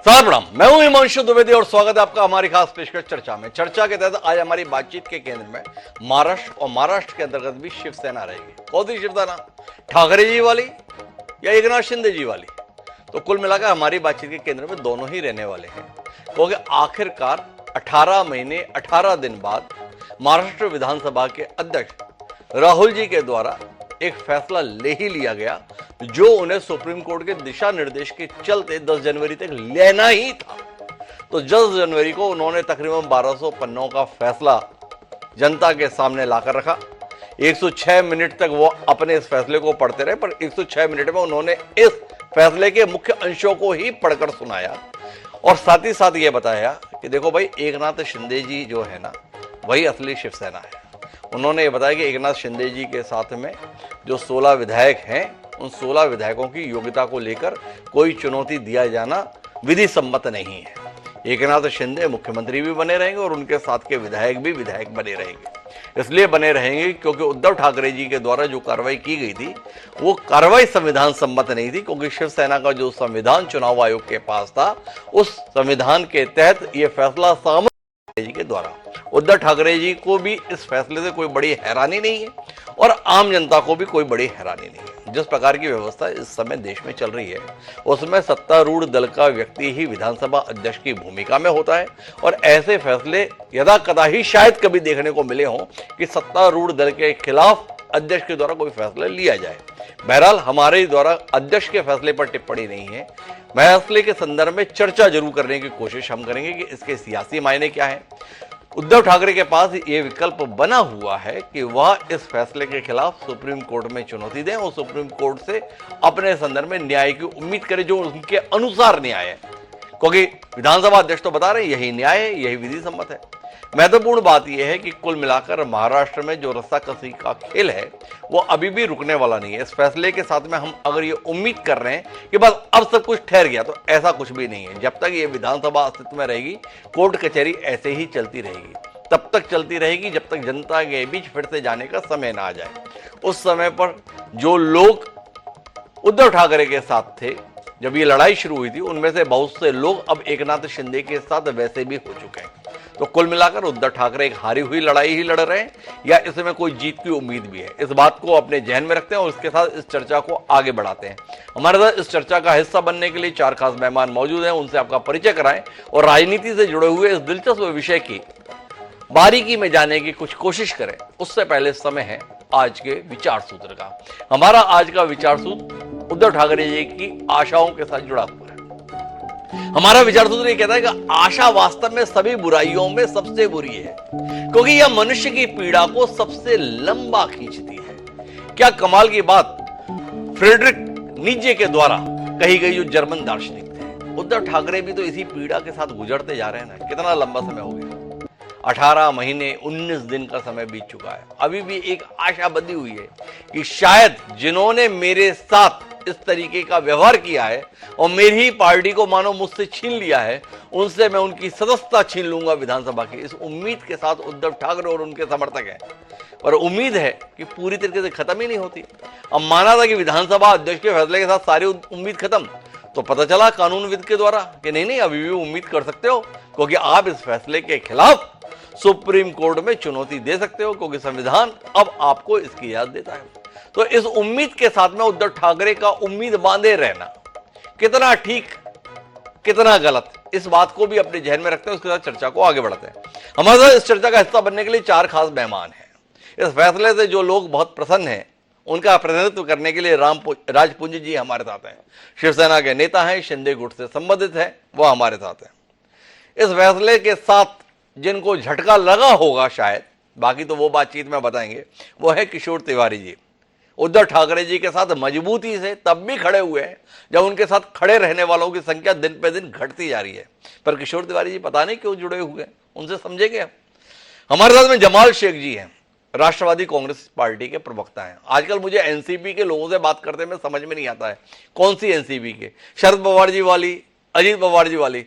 प्रणाम, मैं हूं हिमांशु द्विवेदी और स्वागत है आपका हमारी खास पेशकश चर्चा में। चर्चा के तहत आज हमारी बातचीत के केंद्र में महाराष्ट्र और महाराष्ट्र के अंतर्गत भी शिवसेना रहेगी। कौन सी शिवसेना? ठाकरे जी वाली या एकनाथ शिंदे जी वाली? तो कुल मिलाकर हमारी बातचीत के केंद्र में दोनों ही रहने वाले हैं, क्योंकि आखिरकार 18 महीने 18 दिन बाद महाराष्ट्र विधानसभा के अध्यक्ष राहुल जी के द्वारा एक फैसला ले ही लिया गया जो उन्हें सुप्रीम कोर्ट के दिशा निर्देश के चलते 10 जनवरी तक लेना ही था। तो 10 जनवरी को उन्होंने तकरीबन 1200 पन्नों का फैसला जनता के सामने लाकर रखा। 106 मिनट तक वो अपने इस फैसले को पढ़ते रहे, पर 106 मिनट में उन्होंने इस फैसले के मुख्य अंशों को ही पढ़कर सुनाया और साथ ही साथ ये बताया कि देखो भाई, एकनाथ शिंदे जी जो है ना, वही असली शिवसेना है। उन्होंने ये बताया कि एकनाथ शिंदे जी के साथ में जो 16 विधायक हैं, उन 16 विधायकों की योग्यता को लेकर कोई चुनौती दिया जाना विधि सम्मत नहीं है। एकनाथ शिंदे मुख्यमंत्री भी बने रहेंगे और उनके साथ के विधायक भी विधायक बने रहेंगे। इसलिए बने रहेंगे क्योंकि उद्धव ठाकरे जी के द्वारा जो कार्रवाई की गई थी वो कार्रवाई संविधान सम्मत नहीं थी, क्योंकि शिवसेना का जो संविधान चुनाव आयोग के पास था, उस संविधान के तहत ये फैसला सामने जी के द्वारा। उद्धव ठाकरे जी को भी इस फैसले से कोई बड़ी हैरानी नहीं है और आम जनता को भी कोई बड़ी हैरानी नहीं है। जिस प्रकार की व्यवस्था इस समय देश में चल रही है, उसमें सत्तारूढ़ दल का व्यक्ति ही विधानसभा अध्यक्ष की भूमिका में होता है और ऐसे फैसले यदा कदा ही शायद कभी देखने को मिले हों कि सत्तारूढ़ दल के खिलाफ अध्यक्ष के द्वारा कोई फैसला लिया जाए। बहरहाल हमारे द्वारा अध्यक्ष के फैसले पर टिप्पणी नहीं है, फैसले के संदर्भ में चर्चा जरूर करने की कोशिश हम करेंगे कि इसके सियासी मायने क्या है। उद्धव ठाकरे के पास ये विकल्प बना हुआ है कि वह इस फैसले के खिलाफ सुप्रीम कोर्ट में चुनौती दें और सुप्रीम कोर्ट से अपने संदर्भ में न्याय की उम्मीद करें, जो उनके अनुसार न्याय है, क्योंकि विधानसभा अध्यक्ष तो बता रहे हैं यही न्याय है, यही विधि सम्मत है। महत्वपूर्ण बात यह है कि कुल मिलाकर महाराष्ट्र में जो रस्साकसी का खेल है वो अभी भी रुकने वाला नहीं है। इस फैसले के साथ में हम अगर ये उम्मीद कर रहे हैं कि बस अब सब कुछ ठहर गया, तो ऐसा कुछ भी नहीं है। जब तक ये विधानसभा अस्तित्व में रहेगी, कोर्ट कचहरी ऐसे ही चलती रहेगी, तब तक चलती रहेगी जब तक जनता के बीच फिर से जाने का समय ना आ जाए। उस समय पर जो लोग उद्धव ठाकरे के साथ थे जब ये लड़ाई शुरू हुई थी, उनमें से बहुत से लोग अब एकनाथ शिंदे के साथ वैसे भी हो चुके हैं। तो कुल मिलाकर उद्धव ठाकरे एक हारी हुई लड़ाई ही लड़ रहे हैं या इसमें कोई जीत की उम्मीद भी है, इस बात को अपने जहन में रखते हैं और इसके साथ इस चर्चा को आगे बढ़ाते हैं। हमारे साथ इस चर्चा का हिस्सा बनने के लिए 4 खास मेहमान मौजूद हैं, उनसे आपका परिचय कराएं और राजनीति से जुड़े हुए इस दिलचस्प विषय की बारीकी में जाने की कुछ कोशिश करें। उससे पहले समय है आज के विचार सूत्र का। हमारा आज का विचार सूत्र उद्धव ठाकरे जी की आशाओं के साथ जुड़ा हुआ है। हमारा विचार सूत्र ये कहता है कि आशा वास्तव में सभी बुराइयों में सबसे बुरी है, क्योंकि यह मनुष्य की पीड़ा को सबसे लंबा खींचती है। क्या कमाल की बात फ्रेडरिक नीचे के द्वारा कही गई, जो जर्मन दार्शनिक थे। उद्धव ठाकरे भी तो इसी पीड़ा के साथ गुजरते जा रहे हैं ना। कितना लंबा समय हो गया, 18 महीने 19 दिन का समय बीत चुका है। अभी भी एक आशा बंधी हुई है कि शायद जिन्होंने मेरे साथ इस तरीके का व्यवहार किया है और मेरी ही पार्टी को मानो मुझसे छीन लिया है, उनसे मैं उनकी सदस्यता छीन लूंगा विधानसभा की। इस उम्मीद के साथ उद्धव ठाकरे और उनके समर्थक हैं, पर उम्मीद है कि पूरी तरीके से खत्म ही नहीं होती। अब माना था कि विधानसभा अध्यक्ष के फैसले के साथ सारी उम्मीद खत्म, तो पता चला कानूनविद के द्वारा कि नहीं, अभी भी उम्मीद कर सकते हो, क्योंकि आप इस फैसले के खिलाफ सुप्रीम कोर्ट में चुनौती दे सकते हो, क्योंकि संविधान अब आपको इसकी इजाजत देता है। तो इस उम्मीद के साथ में उद्धव ठाकरे का उम्मीद बांधे रहना कितना ठीक, कितना गलत, इस बात को भी अपने जहन में रखते हैं। उसके साथ चर्चा को आगे बढ़ाते हैं। हमारे साथ इस चर्चा का हिस्सा बनने के लिए 4 खास मेहमान हैं। इस फैसले से जो लोग बहुत प्रसन्न हैं, उनका प्रतिनिधित्व करने के लिए राजपुंज जी हमारे साथ हैं। शिवसेना के नेता हैं, शिंदे गुट से संबंधित हैं, वो हमारे साथ हैं। इस फैसले के साथ जिनको झटका लगा होगा शायद, बाकी तो वो बातचीत में बताएंगे, वो है किशोर तिवारी जी। उद्धव ठाकरे जी के साथ मजबूती से तब भी खड़े हुए हैं जब उनके साथ खड़े रहने वालों की संख्या दिन पे दिन घटती जा रही है, पर किशोर तिवारी जी पता नहीं क्यों जुड़े हुए हैं, उनसे समझेंगे हम। हमारे साथ में जमाल शेख जी हैं, राष्ट्रवादी कांग्रेस पार्टी के प्रवक्ता हैं। आजकल मुझे एनसीपी के लोगों से बात करते में समझ में नहीं आता है कौन सी एनसीपी के, शरद पवार जी वाली, अजीत पवार जी वाली।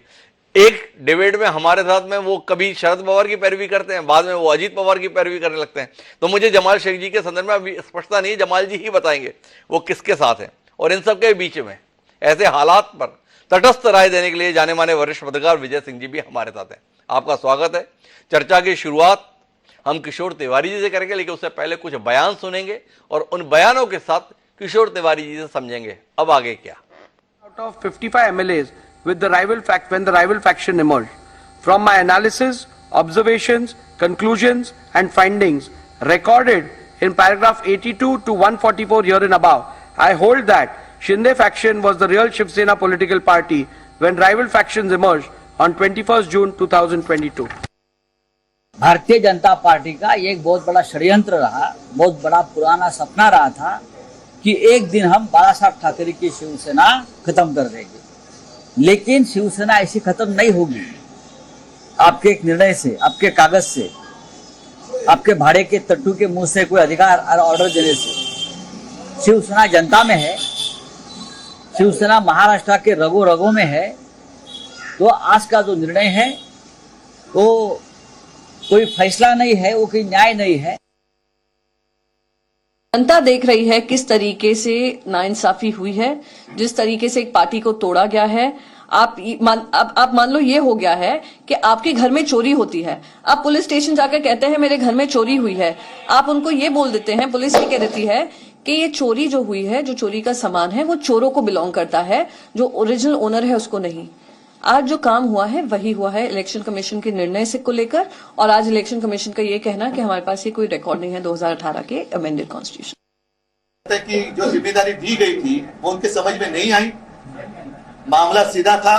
एक डिबेट में हमारे साथ में वो कभी शरद पवार की पैरवी करते हैं, बाद में वो अजीत पवार की पैरवी करने लगते हैं। तो मुझे जमाल शेख जी के संदर्भ में अभी स्पष्टता नहीं, जमाल जी ही बताएंगे वो किसके साथ हैं। और इन सब के बीच में ऐसे हालात पर तटस्थ राय देने के लिए जाने माने वरिष्ठ पत्रकार विजय सिंह जी भी हमारे साथ हैं। आपका स्वागत है। चर्चा की शुरुआत हम किशोर तिवारी जी से करेंगे, लेकिन उससे पहले कुछ बयान सुनेंगे और उन बयानों के साथ किशोर तिवारी जी से समझेंगे अब आगे क्या। Out of 55 MLAs with the when the rival faction emerged, from my analysis, observations, conclusions and findings recorded in paragraph 82 to 144 here and above, I hold that Shinde faction was the real Shiv Sena political party when rival factions emerged on 21st June 2022. Bharatiya Janata party का एक बहुत बड़ा षड्यंत्र रहा, बहुत बड़ा पुराना सपना रहा था कि एक दिन हम बाला साहब ठाकरे की शिवसेना खत्म कर देंगे, लेकिन शिवसेना ऐसी खत्म नहीं होगी। आपके एक निर्णय से, आपके कागज से, आपके भाड़े के तट्टू के मुंह से कोई अधिकार और ऑर्डर देने से शिवसेना जनता में है, शिवसेना महाराष्ट्र के रगों रगों में है। तो आज का जो निर्णय है वो कोई फैसला नहीं है, वो कोई न्याय नहीं है। जनता देख रही है किस तरीके से नाइंसाफी हुई है, जिस तरीके से एक पार्टी को तोड़ा गया है। आप मान लो ये हो गया है कि आपके घर में चोरी होती है, आप पुलिस स्टेशन जाकर कहते हैं मेरे घर में चोरी हुई है, आप उनको ये बोल देते हैं, पुलिस ये कह देती है कि ये चोरी जो हुई है, जो चोरी का सामान है वो चोरों को बिलोंग करता है, जो ओरिजिनल ओनर है उसको नहीं। आज जो काम हुआ है वही हुआ है इलेक्शन कमीशन के निर्णय से को लेकर, और आज इलेक्शन कमीशन का ये कहना कि हमारे पास ये कोई रिकॉर्ड नहीं है 2018 के अमेंडेड कॉन्स्टिट्यूशन कि जो जिम्मेदारी दी गई थी वो उनके समझ में नहीं आई। मामला सीधा था,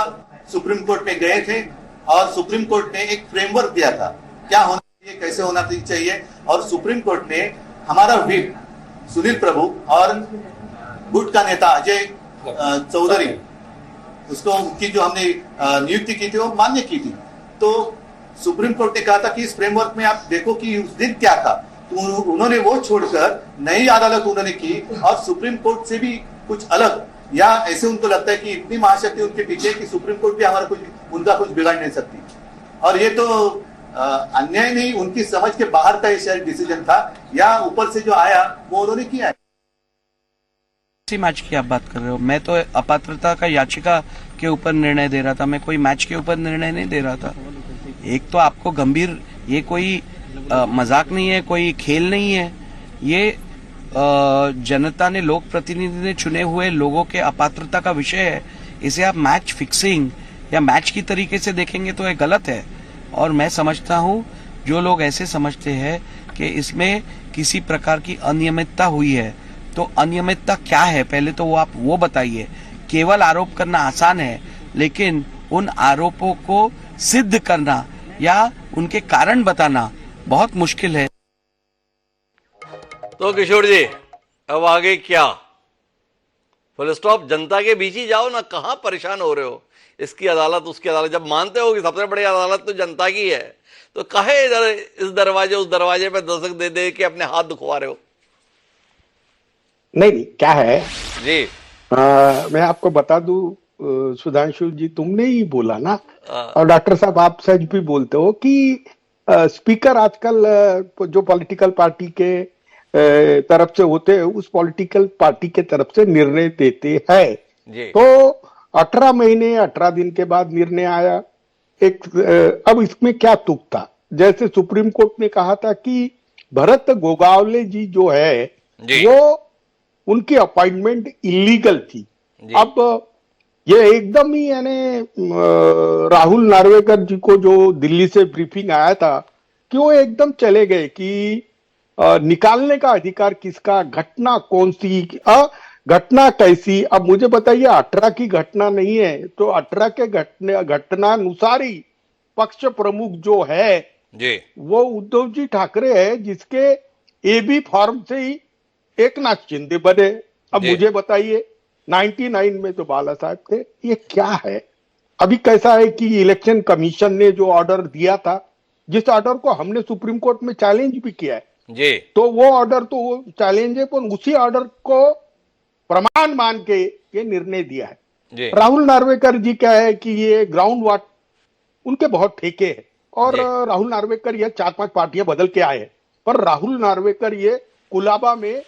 सुप्रीम कोर्ट में गए थे और सुप्रीम कोर्ट ने एक फ्रेमवर्क दिया था क्या होना चाहिए, कैसे होना चाहिए, और सुप्रीम कोर्ट ने हमारा व्हिप सुनील प्रभु और गुट का नेता अजय चौधरी उसको की जो हमने नियुक्ति की थी वो मान्य की थी। तो सुप्रीम कोर्ट ने कहा था कि इस फ्रेमवर्क में आप देखो कि उस दिन क्या था, तो उन्होंने वो छोड़कर नई अदालत उन्होंने की और सुप्रीम कोर्ट से भी कुछ अलग, या ऐसे उनको लगता है कि इतनी महाशक्ति उनके पीछे कि सुप्रीम कोर्ट भी हमारा उनका कुछ बिगाड़ नहीं सकती। और ये तो अन्याय नहीं, उनकी समझ के बाहर का ये डिसीजन था, या ऊपर से जो आया वो उन्होंने किया है। किसी मैच की आप बात कर रहे हो? मैं तो अपात्रता का याचिका के ऊपर निर्णय दे रहा था, मैं कोई मैच के ऊपर निर्णय नहीं दे रहा था। एक तो आपको गंभीर, ये कोई मजाक नहीं है, कोई खेल नहीं है, ये जनता ने, लोक प्रतिनिधि ने चुने हुए लोगों के अपात्रता का विषय है। इसे आप मैच फिक्सिंग या मैच की तरीके से देखेंगे तो ये गलत है। और मैं समझता हूँ जो लोग ऐसे समझते हैं कि इसमें किसी प्रकार की अनियमितता हुई है, तो अनियमितता क्या है पहले तो वो आप वो बताइए। केवल आरोप करना आसान है, लेकिन उन आरोपों को सिद्ध करना या उनके कारण बताना बहुत मुश्किल है। तो किशोर जी अब आगे क्या? फुल स्टॉप, जनता के बीच ही जाओ ना, कहां परेशान हो रहे हो? इसकी अदालत उसकी अदालत, जब मानते हो कि सबसे बड़ी अदालत तो जनता की है, तो काहे इधर इस दरवाजे उस दरवाजे पे दस्तक दे दे के अपने हाथ दुखवा रहे हो? नहीं, क्या है जी, मैं आपको बता दूं सुधांशु जी, तुमने ही बोला ना, और डॉक्टर साहब आप सच भी बोलते हो कि स्पीकर आजकल जो पॉलिटिकल पार्टी के तरफ से होते हैं उस पॉलिटिकल पार्टी के तरफ से निर्णय देते हैं। तो 18 महीने 18 दिन के बाद निर्णय आया। अब इसमें क्या तुक था? जैसे सुप्रीम कोर्ट ने कहा था कि भरत गोगावले जी जो है वो उनकी अपॉइंटमेंट इलीगल थी। अब ये एकदम ही यानी राहुल नार्वेकर जी को जो दिल्ली से ब्रीफिंग आया था कि वो एकदम चले गए कि निकालने का अधिकार किसका, घटना कौन सी, घटना कैसी। अब मुझे बताइए, 18 की घटना नहीं है तो 18 के घटनानुसार ही पक्ष प्रमुख जो है जी वो उद्धव जी ठाकरे है, जिसके एबी फॉर्म से ही एकनाथ शिंदे बने। अब मुझे बताइए 99 में तो बाला साहब थे। ये क्या है? अभी कैसा है कि इलेक्शन कमीशन ने जो ऑर्डर दिया था, जिस ऑर्डर को हमने सुप्रीम कोर्ट में चैलेंज भी किया है जी, तो वो ऑर्डर तो वो चैलेंज है, पर उसी ऑर्डर को प्रमाण मान के ये निर्णय दिया है जी। राहुल नार्वेकर जी क्या है कि ये ग्राउंड वाट उनके बहुत ठेके हैं, और राहुल नार्वेकर ये 4-5 पार्टियां बदल के आए, पर राहुल नार्वेकर ये कुलाबा में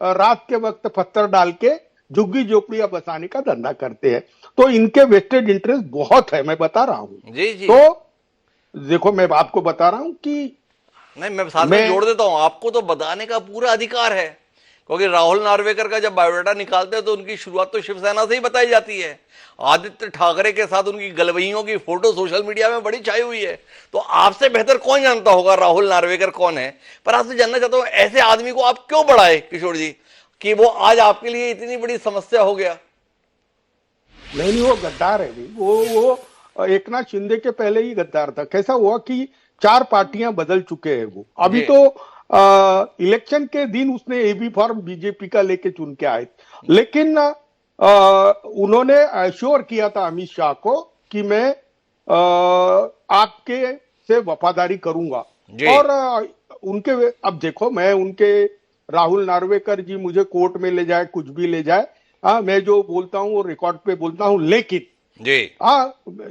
रात के वक्त पत्थर डाल के झुग्गी झोपड़ियां बसाने का धंधा करते हैं। तो इनके वेस्टेड इंटरेस्ट बहुत है, मैं बता रहा हूं। जी जी। तो देखो, मैं आपको बता रहा हूं कि नहीं, मैं साथ में जोड़ देता हूं, आपको तो बताने का पूरा अधिकार है, क्योंकि राहुल नार्वेकर का जब बायोडाटा निकालते हैं तो उनकी शुरुआत तो शिवसेना से ही बताई जाती है। आदित्य ठाकरे के साथ उनकी गलवइयों की फोटो सोशल मीडिया में बड़ी छाई हुई है। तो आपसे बेहतर कौन जानता होगा राहुल नार्वेकर कौन है। पर आपसे जानना चाहता हूं, ऐसे आदमी को आप क्यों बढ़ाए किशोर जी, कि वो आज आपके लिए इतनी बड़ी समस्या हो गया? नहीं, वो गद्दार है भाई। वो एकनाथ शिंदे के पहले ही गद्दार था। कैसा हुआ कि 4 पार्टियां बदल चुके हैं। वो अभी जी। तो इलेक्शन के दिन उसने एबी फॉर्म बीजेपी का लेके चुन के आए, लेकिन उन्होंने एश्योर किया था अमित शाह को कि मैं आपके से वफादारी करूंगा। जी। और उनके, अब देखो, मैं उनके, राहुल नार्वेकर जी मुझे कोर्ट में ले जाए, कुछ भी ले जाए, मैं जो बोलता हूं वो रिकॉर्ड पे बोलता हूं। लेकिन जी।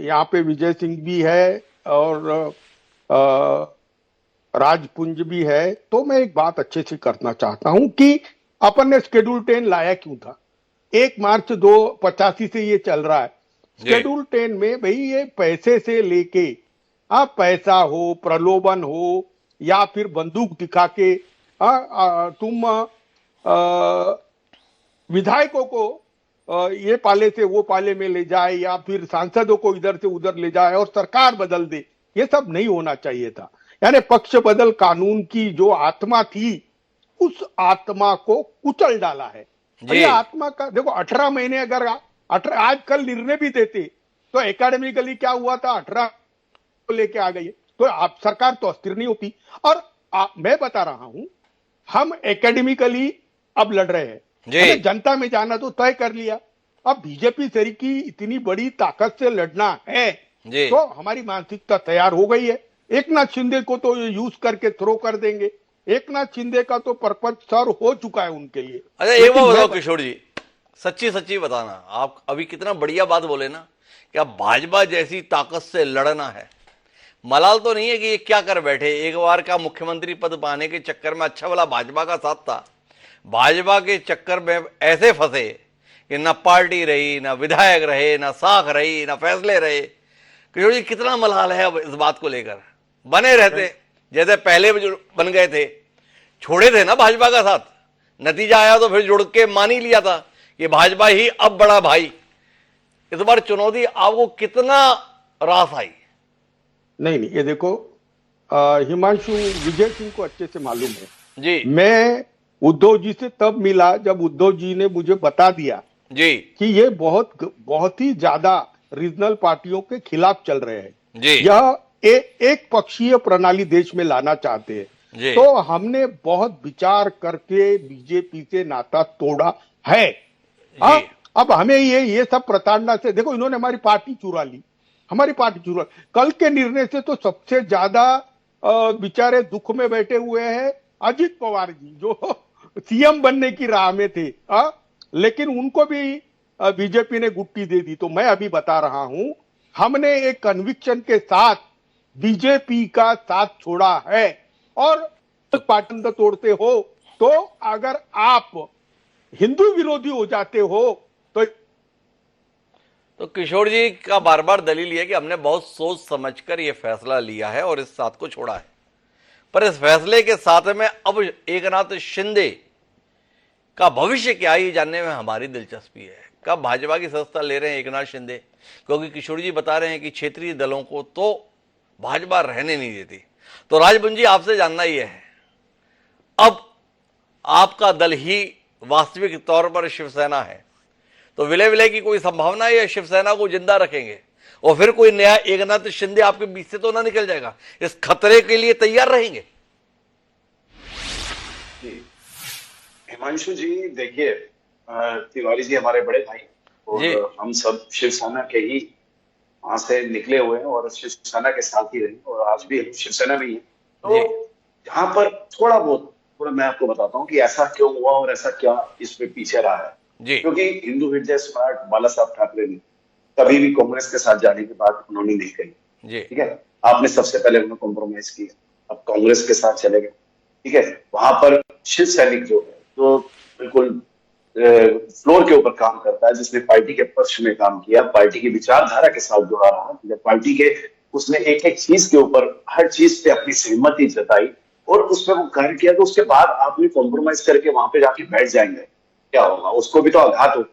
यहाँ पे विजय सिंह भी है और राजपुंज भी है। तो मैं एक बात अच्छे से करना चाहता हूं कि अपन ने शेड्यूल 10 लाया क्यों था। 1 मार्च 285 से ये चल रहा है। शेड्यूल 10 में भाई ये पैसे से लेके, पैसा हो, प्रलोभन हो, या फिर बंदूक दिखा के तुम विधायकों को ये पाले से वो पाले में ले जाए, या फिर सांसदों को इधर से उधर ले जाए और सरकार बदल दे। ये सब नहीं होना चाहिए था। यानी पक्ष बदल कानून की जो आत्मा थी, उस आत्मा को कुचल डाला है। और ये आत्मा का देखो, 18 महीने अगर 18 आज कल निर्णय भी देते तो एकेडमिकली क्या हुआ था, 18 को लेके आ गई, तो आप सरकार तो अस्थिर नहीं होती। और मैं बता रहा हूं, हम एकेडमिकली अब लड़ रहे हैं, जनता में जाना तो तय कर लिया। अब बीजेपी सर की इतनी बड़ी ताकत से लड़ना है तो हमारी मानसिकता तैयार हो गई है। एकनाथ शिंदे को तो यूज करके थ्रो कर देंगे। एकनाथ शिंदे का तो पर्पज सर हो चुका है उनके लिए। अच्छा, एक बात बताओ किशोर जी, सच्ची सच्ची बताना, आप अभी कितना बढ़िया बात बोले ना कि अब भाजपा जैसी ताकत से लड़ना है। मलाल तो नहीं है कि ये क्या कर बैठे, एक बार का मुख्यमंत्री पद पाने के चक्कर में अच्छा वाला भाजपा का साथ था, भाजपा के चक्कर में ऐसे फंसे कि ना पार्टी रही, ना विधायक रहे, ना साख रही, ना फैसले रहे। किशोर जी, कितना मलाल है अब इस बात को लेकर। बने रहते जैसे पहले जो बन गए थे, छोड़े थे ना भाजपा का साथ, नतीजा आया तो फिर जुड़ के मान ही लिया था कि भाजपा ही अब बड़ा भाई। इस बार चुनौती आपको कितना रास आई? नहीं, ये देखो, हिमांशु, विजय सिंह को अच्छे से मालूम है जी। मैं उद्धव जी से तब मिला जब उद्धव जी ने मुझे बता दिया जी कि ये बहुत ही ज्यादा रीजनल पार्टियों के खिलाफ चल रहे हैं जी। यह एक पक्षीय प्रणाली देश में लाना चाहते हैं। तो हमने बहुत विचार करके बीजेपी से नाता तोड़ा है। अब हमें ये सब प्रताड़ना से, देखो, इन्होंने हमारी पार्टी चुरा ली, कल के निर्णय से तो सबसे ज्यादा बेचारे दुख में बैठे हुए हैं अजित पवार जी, जो सीएम बनने की राह में थे। लेकिन उनको भी बीजेपी ने गुट्टी दे दी। तो मैं अभी बता रहा हूं, हमने एक कन्विक्शन के साथ बीजेपी का साथ छोड़ा है। और पार्टी तोड़ते हो तो अगर आप हिंदू विरोधी हो जाते हो तो किशोर जी का बार बार दलील है कि हमने बहुत सोच समझकर यह फैसला लिया है और इस साथ को छोड़ा है। पर इस फैसले के साथ में अब एकनाथ शिंदे का भविष्य क्या है, ये जानने में हमारी दिलचस्पी है। कब भाजपा की सदस्यता ले रहे हैं एकनाथ शिंदे, क्योंकि किशोर जी बता रहे हैं कि क्षेत्रीय दलों को तो भाजपा रहने नहीं देती। तो राजबंजी, आपसे जानना ही है, अब आपका दल ही वास्तविक तौर पर शिवसेना है, तो विलय विलय की कोई संभावना है या शिवसेना को जिंदा रखेंगे और फिर कोई नया एकनाथ शिंदे आपके बीच से तो ना निकल जाएगा? इस खतरे के लिए तैयार रहेंगे? हिमांशु जी, देखिए, तिवारी जी हमारे बड़े भाई और हम सब शिवसेना के ही वहां से निकले हुए हैं और शिवसेना के साथ ही रहे और आज भी शिवसेना में ही है। तो यहाँ पर थोड़ा मैं आपको बताता हूँ कि ऐसा क्यों हुआ और ऐसा क्या इसमें पीछे रहा है। क्योंकि हिंदू हृदय सम्राट बाला साहब ठाकरे ने कभी भी कांग्रेस के साथ जाने की बात उन्होंने नहीं कही। ठीक है, आपने सबसे पहले उन्हें कॉम्प्रोमाइज किया, अब कांग्रेस के साथ चले गए। ठीक है, वहां पर शिव सैनिक जो है, तो बिल्कुल फ्लोर के ऊपर काम करता है, जिसने पार्टी के पक्ष में काम किया, पार्टी की विचारधारा के साथ जुड़ा रहा, जब पार्टी के उसने एक एक चीज के ऊपर हर चीज पे अपनी सहमति जताई और उसमें वो कार्य किया, तो उसके बाद आप भी कॉम्प्रोमाइज करके वहां पे जाके बैठ जाएंगे, क्या होगा? उसको भी तो आघात होगा।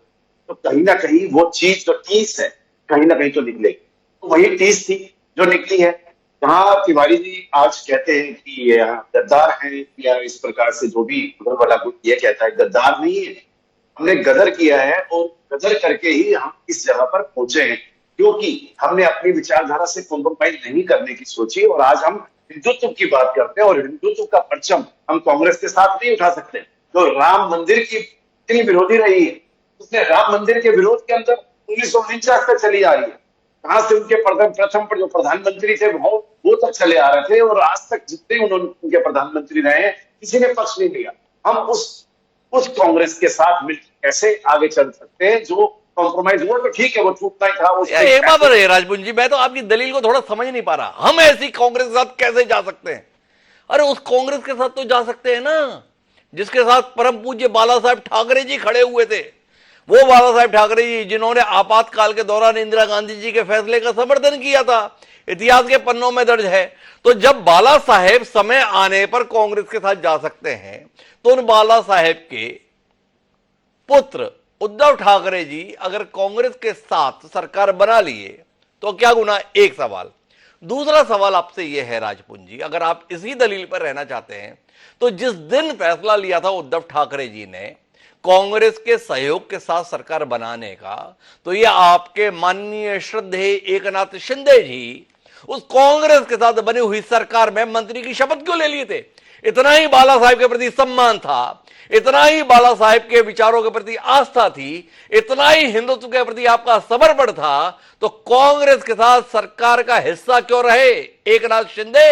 तो कहीं ना कहीं वो चीज जो टीस है कहीं ना कहीं तो निकलेगी। तो वही टीस थी जो निकली है। जहां तिवारी जी आज कहते हैं कि ये गद्दार है या इस प्रकार से जो भी उधर वाला ये कहता है, गद्दार नहीं है, हमने गदर किया है और गदर करके ही हम इस जगह पर पहुंचे हैं, क्योंकि हमने अपनी विचारधारा से कॉम्प्रोमाइज नहीं करने की सोची और आज हम हिंदुत्व की बात करते हैं और हिंदुत्व का परचम हम कांग्रेस के साथ नहीं उठा सकते। तो राम मंदिर की इतनी विरोधी रही है, उसने राम मंदिर के विरोध के अंदर 1949 तक चली आ रही है। कहां से उनके प्रथम पर जो प्रधानमंत्री थे वो तक चले आ रहे थे और आज तक जितने उनके प्रधानमंत्री रहे किसी ने पक्ष नहीं लिया। हम उस कांग्रेस के साथ मिलकर कैसे आगे चल सकते हैं? जो कॉम्प्रोमाइज हुआ तो ठीक है, वो टूटना ही था। एक बात है राजपुंज जी, मैं तो आपकी दलील को थोड़ा समझ नहीं पा रहा। हम ऐसी कांग्रेस के साथ कैसे जा सकते हैं? अरे उस कांग्रेस के साथ तो जा सकते हैं ना जिसके साथ परम पूज्य बाला साहेब ठाकरे जी खड़े हुए थे। वो बाला साहेब ठाकरे जी जिन्होंने आपातकाल के दौरान इंदिरा गांधी जी के फैसले का समर्थन किया था, इतिहास के पन्नों में दर्ज है। तो जब बाला साहेब समय आने पर कांग्रेस के साथ जा सकते हैं, तो उन बाला साहेब के पुत्र उद्धव ठाकरे जी अगर कांग्रेस के साथ सरकार बना लिए तो क्या गुनाह? एक सवाल। दूसरा सवाल आपसे यह है राजपुंज जी, अगर आप इसी दलील पर रहना चाहते हैं तो जिस दिन फैसला लिया था उद्धव ठाकरे जी ने कांग्रेस के सहयोग के साथ सरकार बनाने का, तो यह आपके माननीय श्रद्धेय एकनाथ शिंदे जी उस कांग्रेस के साथ बनी हुई सरकार में मंत्री की शपथ क्यों ले लिए थे? इतना ही बाला साहेब के प्रति सम्मान था, इतना ही बाला साहेब के विचारों के प्रति आस्था थी, इतना ही हिंदुत्व के प्रति आपका समर्पण था, तो कांग्रेस के साथ सरकार का हिस्सा क्यों रहे एकनाथ शिंदे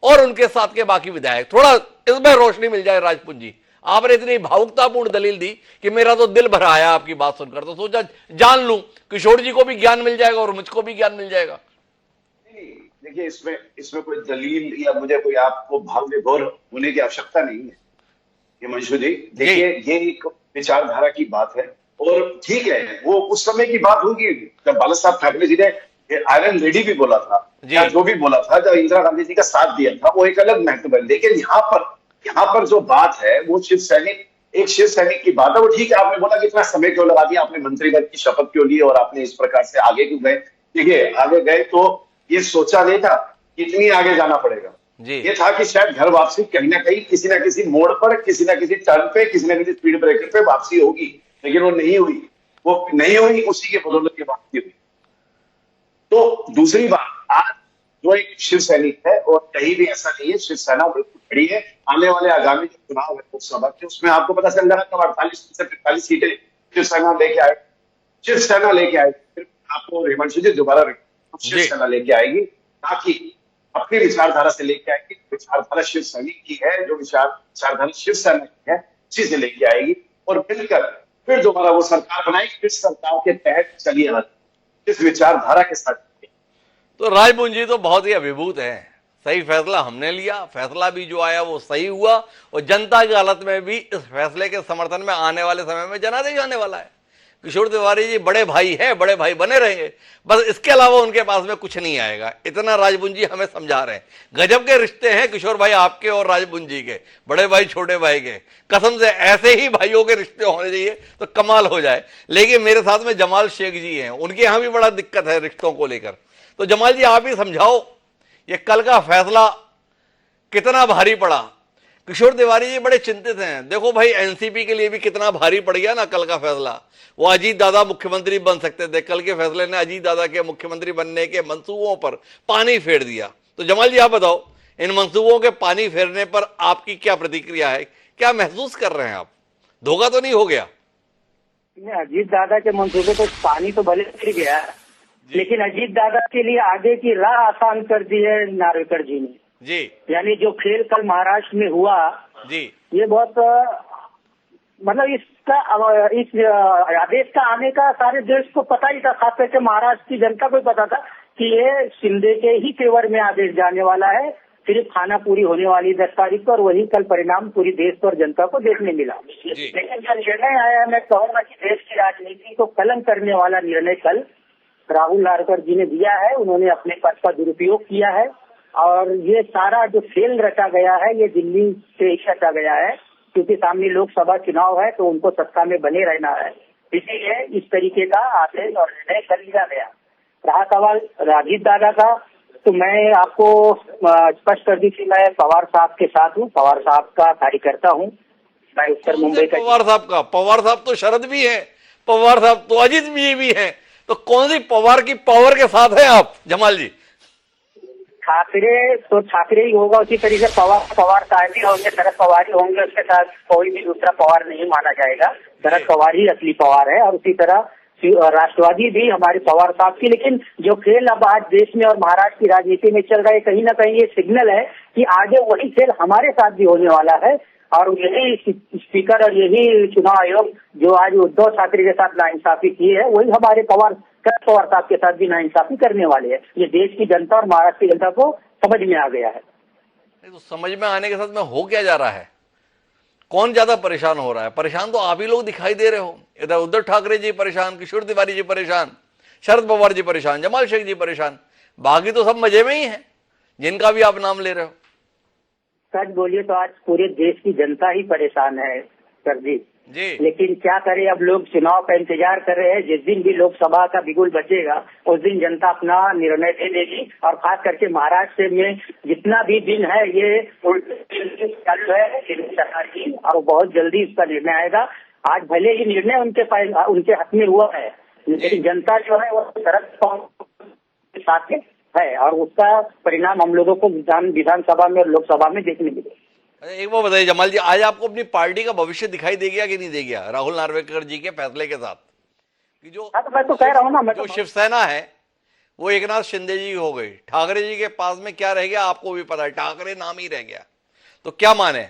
और उनके साथ के बाकी विधायक? थोड़ा इसमें रोशनी मिल जाए राजपुंज जी। आपने इतनी भावुकतापूर्ण दलील दी कि मेरा तो दिल भर आया आपकी बात सुनकर, तो सोचा जान लूं, किशोर जी को भी ज्ञान मिल जाएगा और मुझको भी ज्ञान मिल जाएगा। देखिए, इसमें कोई दलील या मुझे कोई आपको भाव विभोर होने की आवश्यकता नहीं है हिमांशु जी। देखिए, ये एक विचारधारा की बात है और ठीक है, वो उस समय की बात होगी जब बाला साहब ठाकरे जी ने आयरन लेडी भी बोला था या जो भी बोला था, जब इंदिरा गांधी जी का साथ दिया था, वो एक अलग महत्व है। लेकिन यहाँ पर जो बात है वो शिव सैनिक की बात है। वो ठीक है, आपने बोला कि इतना समय क्यों लगा दिया, आपने मंत्री पद की शपथ क्यों ली और आपने इस प्रकार से आगे क्यों गए? देखिए, आगे गए तो ये सोचा नहीं था कि इतनी आगे जाना पड़ेगा। ये था कि शायद घर वापसी कहीं ना कहीं किसी ना किसी मोड़ पर, किसी ना किसी टर्न पे, किसी ना किसी स्पीड ब्रेकर पे वापसी होगी, लेकिन वो नहीं हुई। उसी के बदौलत की वापसी हुई। तो दूसरी बात, आज जो एक शिव सैनिक है और कहीं भी ऐसा नहीं है, शिवसेना बिल्कुल खड़ी है। आने वाले आगामी जो चुनाव है लोकसभा के, उसमें आपको पता चल रहा है कब 48 से 45 सीटें शिवसेना लेके आए। फिर आपको हिमांशु जी दोबारा शिवसेना लेके आएगी, ताकि अपनी विचारधारा से लेके आएगी। विचारधारा शिव सैनिक की है, जो विचारधारा शिवसेना की है उसी से लेके आएगी और मिलकर फिर दोबारा वो सरकार बनाएगी। फिर सरकार के तहत चलिए इस विचारधारा के साथ। तो राजपुंज जी तो बहुत ही अभिभूत है। सही फैसला हमने लिया, फैसला भी जो आया वो सही हुआ और जनता की हालत में भी इस फैसले के समर्थन में आने वाले समय में जनादेश आने वाला है। किशोर तिवारी जी बड़े भाई है, बड़े भाई बने रहेंगे, बस इसके अलावा उनके पास में कुछ नहीं आएगा, इतना राजपुंज जी हमें समझा रहे हैं। गजब के रिश्ते हैं किशोर भाई आपके और राजपुंज जी के, बड़े भाई छोटे भाई के। कसम से ऐसे ही भाइयों के रिश्ते होने चाहिए तो कमाल हो जाए। लेकिन मेरे साथ में जमाल शेख जी हैं, उनके यहां भी बड़ा दिक्कत है रिश्तों को लेकर। तो जमाल जी आप ही समझाओ, ये कल का फैसला कितना भारी पड़ा? किशोर तिवारी जी बड़े चिंतित हैं। देखो भाई, एनसीपी के लिए भी कितना भारी पड़ गया ना कल का फैसला। वो अजीत दादा मुख्यमंत्री बन सकते थे, कल के फैसले ने अजीत दादा के मुख्यमंत्री बनने के मंसूबों पर पानी फेर दिया। तो जमाल जी आप बताओ, इन मंसूबों के पानी फेरने पर आपकी क्या प्रतिक्रिया है? क्या महसूस कर रहे हैं आप? धोखा तो नहीं हो गया? अजीत दादा के मंसूबे तो पानी तो भले फिर गया, लेकिन अजीत दादा के लिए आगे की राह आसान कर दी है नार्वेकर जी ने जी। यानी जो खेल कल महाराष्ट्र में हुआ जी, ये बहुत मतलब इस आदेश का आने का सारे देश को पता ही था, खास करके महाराष्ट्र की जनता को पता था कि ये शिंदे के ही फेवर में आदेश जाने वाला है। सिर्फ खाना पूरी होने वाली 10 तारीख को, और वही कल परिणाम पूरी देश और जनता को देखने मिला। लेकिन जो निर्णय आया, मैं कहूँगा कि देश की राजनीति को कलंक करने वाला निर्णय कल राहुल नार्वेकर जी ने दिया है। उन्होंने अपने पद का दुरुपयोग किया है, और ये सारा जो खेल रचा गया है ये दिल्ली से ही रचा गया है, क्योंकि सामने लोकसभा चुनाव है तो उनको सत्ता में बने रहना है। इसीलिए इस तरीके का आदेश और निर्णय कर लिया गया। रहा सवाल अजीत दादा का, तो मैं आपको स्पष्ट कर दी कि मैं पवार साहब के साथ हूँ, पवार साहब का कार्यकर्ता हूँ। मैं उत्तर मुंबई का। पवार साहब तो शरद भी है, पवार साहब तो अजीत भी है, तो कौन सी पवार की पावर के साथ हैं आप जमाल जी? ठाकरे ही होगा, उसी तरीके से पवार साहब ही होंगे, शरद पवार ही होंगे, उसके साथ कोई भी दूसरा पवार नहीं माना जाएगा। शरद पवार ही असली पवार है, और उसी तरह राष्ट्रवादी भी हमारे पवार साहब की। लेकिन जो खेल अब आज देश में और महाराष्ट्र की राजनीति में चल रहा है, कहीं ना कहीं ये सिग्नल है कि आगे वही खेल हमारे साथ भी होने वाला है, और यही स्पीकर और यही चुनाव आयोग जो आज उद्धव ठाकरे के साथ नाइंसाफी की है, वही हमारे पवार साहब के साथ भी नाइंसाफी करने वाले हैं। ये देश की जनता और महाराष्ट्र की जनता को समझ में आ गया है। तो समझ में आने के साथ में हो क्या जा रहा है? कौन ज्यादा परेशान हो रहा है? परेशान तो आप ही लोग दिखाई दे रहे हो। इधर उद्धव ठाकरे जी परेशान, किशोर तिवारी जी परेशान, शरद पवार जी परेशान, जमाल शेख जी परेशान, बाकी तो सब मजे में ही है, जिनका भी आप नाम ले रहे हो। सच बोलिए तो आज पूरे देश की जनता ही परेशान है सर जी। लेकिन क्या करें, अब लोग चुनाव का इंतजार कर रहे हैं। जिस दिन भी लोकसभा का बिगुल बजेगा उस दिन जनता अपना निर्णय ले लेगी, और खास करके महाराष्ट्र में जितना भी दिन है ये चालू है सरकार की, और बहुत जल्दी इसका निर्णय आएगा। आज भले ही निर्णय उनके हाथ में हुआ है, लेकिन जनता जो है वो शरद पवार के साथ है, और उसका परिणाम हम लोगों को विधानसभा में और लोकसभा में देखने मिलेगा। एक बात बताइए जमाल जी, आज आपको अपनी पार्टी का भविष्य दिखाई दे गया कि नहीं दे गया राहुल नार्वेकर जी के फैसले के साथ? कि जो मैं तो कह रहा हूँ ना, जो शिवसेना है वो एकनाथ शिंदे जी हो गई, ठाकरे जी के पास में क्या रह गया आपको भी पता है, ठाकरे नाम ही रह गया। तो क्या माने,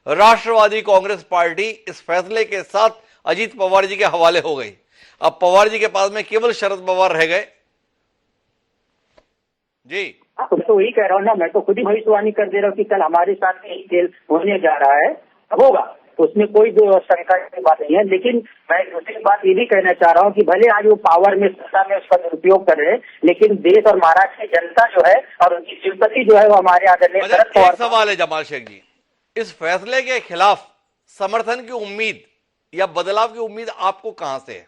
राष्ट्रवादी कांग्रेस पार्टी इस फैसले के साथ अजीत पवार जी के हवाले हो गई। अब पवार जी के पास में केवल शरद पवार रह गए जी। तो वही कह रहा हूँ ना, मैं तो खुद ही भविष्यवाणी कर दे रहा हूँ कि कल हमारे साथ एक खेल होने जा रहा है, होगा, उसमें कोई शंका की बात नहीं है। लेकिन मैं दूसरी बात ये भी कहना चाह रहा हूँ कि भले आज वो पावर में, सत्ता में उसका दुरुपयोग कर रहे हैं, लेकिन देश और महाराष्ट्र की जनता जो है और उनकी सिंपैथी जो है वो हमारे आदरणीय शरद पवार। सवाल है जमाल शेख जी, इस फैसले के खिलाफ समर्थन की उम्मीद या बदलाव की उम्मीद आपको कहां से है?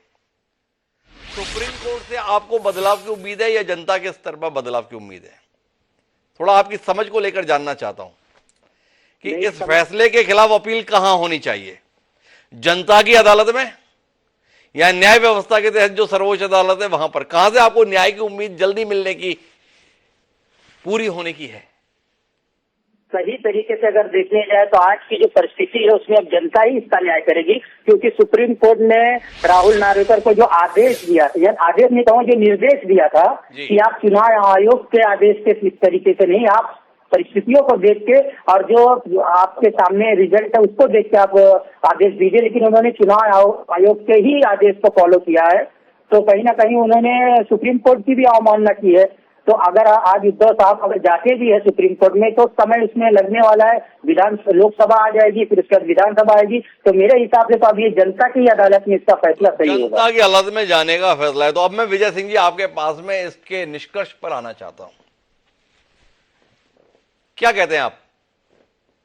सुप्रीम कोर्ट से आपको बदलाव की उम्मीद है या जनता के स्तर पर बदलाव की उम्मीद है? थोड़ा आपकी समझ को लेकर जानना चाहता हूं कि इस फैसले के खिलाफ अपील कहां होनी चाहिए, जनता की अदालत में या न्याय व्यवस्था के तहत जो सर्वोच्च अदालत है वहां पर? कहां से आपको न्याय की उम्मीद जल्दी मिलने की, पूरी होने की है? सही तरीके से अगर देखने जाए तो आज की जो परिस्थिति है उसमें अब जनता ही इसका न्याय करेगी, क्योंकि सुप्रीम कोर्ट ने राहुल नार्वेकर को जो आदेश दिया, या आदेश नहीं कहूँ, जो निर्देश दिया था कि आप चुनाव आयोग के आदेश के इस तरीके से नहीं, आप परिस्थितियों को देख के और जो आपके सामने रिजल्ट है उसको देख के आप आदेश दीजिए, लेकिन उन्होंने चुनाव आयोग के ही आदेश को फॉलो किया है। तो कहीं ना कहीं उन्होंने सुप्रीम कोर्ट की भी अवमानना की है। तो अगर आज उद्धव साहब अगर जाते भी है सुप्रीम कोर्ट में तो समय उसमें लगने वाला है, लोकसभा आ जाएगी, फिर उसके बाद विधानसभा आएगी। तो मेरे हिसाब से तो अब ये जनता की अदालत में इसका फैसला सही होगा। जनता की अदालत में जाने का फैसला है। तो अब मैं विजय सिंह जी आपके पास में इसके निष्कर्ष पर आना चाहता हूं, क्या कहते हैं आप?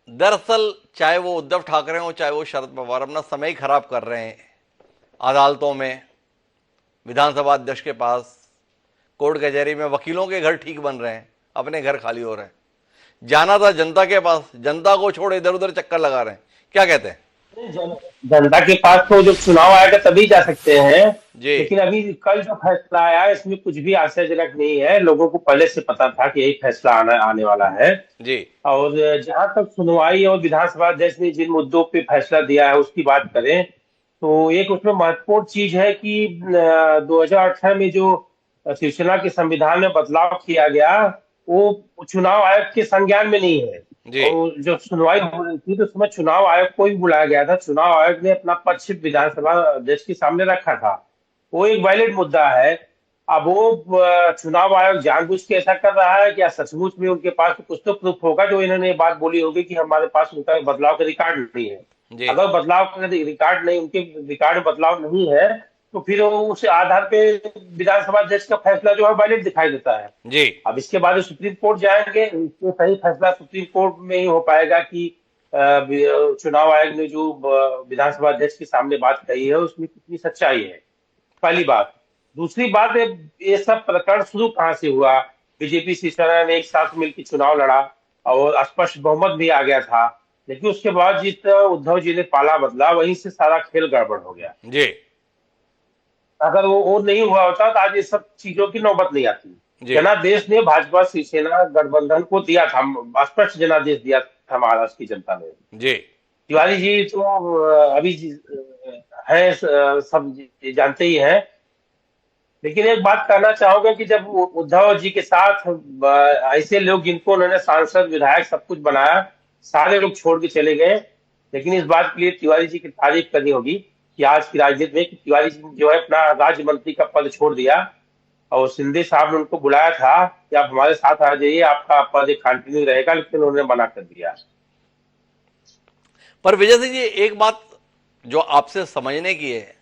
दरअसल चाहे वो उद्धव ठाकरे हो चाहे वो शरद पवार अपना समय खराब कर रहे हैं अदालतों में, विधानसभा अध्यक्ष के पास, कोर्ट कचहरी में, वकीलों के घर ठीक बन रहे हैं, अपने घर खाली हो रहे हैं। जाना था जनता के पास, जनता को छोड़ इधर उधर चक्कर लगा रहे हैं। क्या कहते हैं? जनता के पास तो जब चुनाव आएगा तभी जा सकते हैं जी। लेकिन अभी कल जो फैसला आया इसमें कुछ भी आश्चर्यजनक नहीं है। लोगों को पहले से पता था कि यही फैसला आने वाला है जी। और जहां तक सुनवाई और विधानसभा अध्यक्ष ने जिन मुद्दों पे फैसला दिया है उसकी बात करें तो एक उसमें महत्वपूर्ण चीज है कि 2018 में जो शिवसेना के संविधान में बदलाव किया गया वो चुनाव आयोग के संज्ञान में नहीं है। और जो सुनवाई हो रही थी तो उसमें चुनाव आयोग को भी बुलाया गया था। चुनाव आयोग ने अपना पक्ष विधानसभा अध्यक्ष के सामने रखा था। वो एक वैलिड मुद्दा है अब वो चुनाव आयोग जानबूझ के ऐसा कर रहा है, क्या सचमुच में उनके पास कुछ तो प्रूफ होगा जो इन्होंने बात बोली होगी कि हमारे पास उनका बदलाव का रिकॉर्ड नहीं है। अगर बदलाव का रिकॉर्ड नहीं, उनके रिकॉर्ड में बदलाव नहीं है, तो फिर उस आधार पे विधानसभा अध्यक्ष का फैसला जो है वैलिड दिखाई देता है जी। अब इसके बाद सुप्रीम कोर्ट जाएंगे, उसमें सही फैसला सुप्रीम कोर्ट में ही हो पाएगा कि चुनाव आयोग ने जो विधानसभा अध्यक्ष के सामने बात कही है उसमें कितनी सच्चाई है, पहली बात। दूसरी बात है, ये सब प्रकरण शुरू कहाँ से हुआ? बीजेपी शिवसेना ने एक साथ मिलकर चुनाव लड़ा और स्पष्ट बहुमत भी आ गया था, लेकिन उसके बाद जिस उद्धव जी ने पाला बदला, वहीं से सारा खेल गड़बड़ हो गया जी। अगर वो नहीं हुआ होता तो आज ये सब चीजों की नौबत नहीं आती। जनादेश ने भाजपा शिवसेना गठबंधन को दिया था, स्पष्ट जनादेश दिया था महाराष्ट्र की जनता ने जी। तिवारी जी तो अभी है, सब जानते ही हैं, लेकिन एक बात कहना चाहूंगा कि जब उद्धव जी के साथ ऐसे लोग जिनको उन्होंने सांसद विधायक सब कुछ बनाया, सारे लोग छोड़ के चले गए, लेकिन इस बात के लिए तिवारी जी की तारीफ करनी होगी कि आज की राजनीति में तिवारी जी जो है अपना राज्य मंत्री का पद छोड़ दिया और शिंदे साहब ने उनको बुलाया था कि आप हमारे साथ आ जाइए, आपका पद कंटिन्यू रहेगा, लेकिन उन्होंने मना कर दिया। पर विजय सिंह जी, एक बात जो आपसे समझने की है,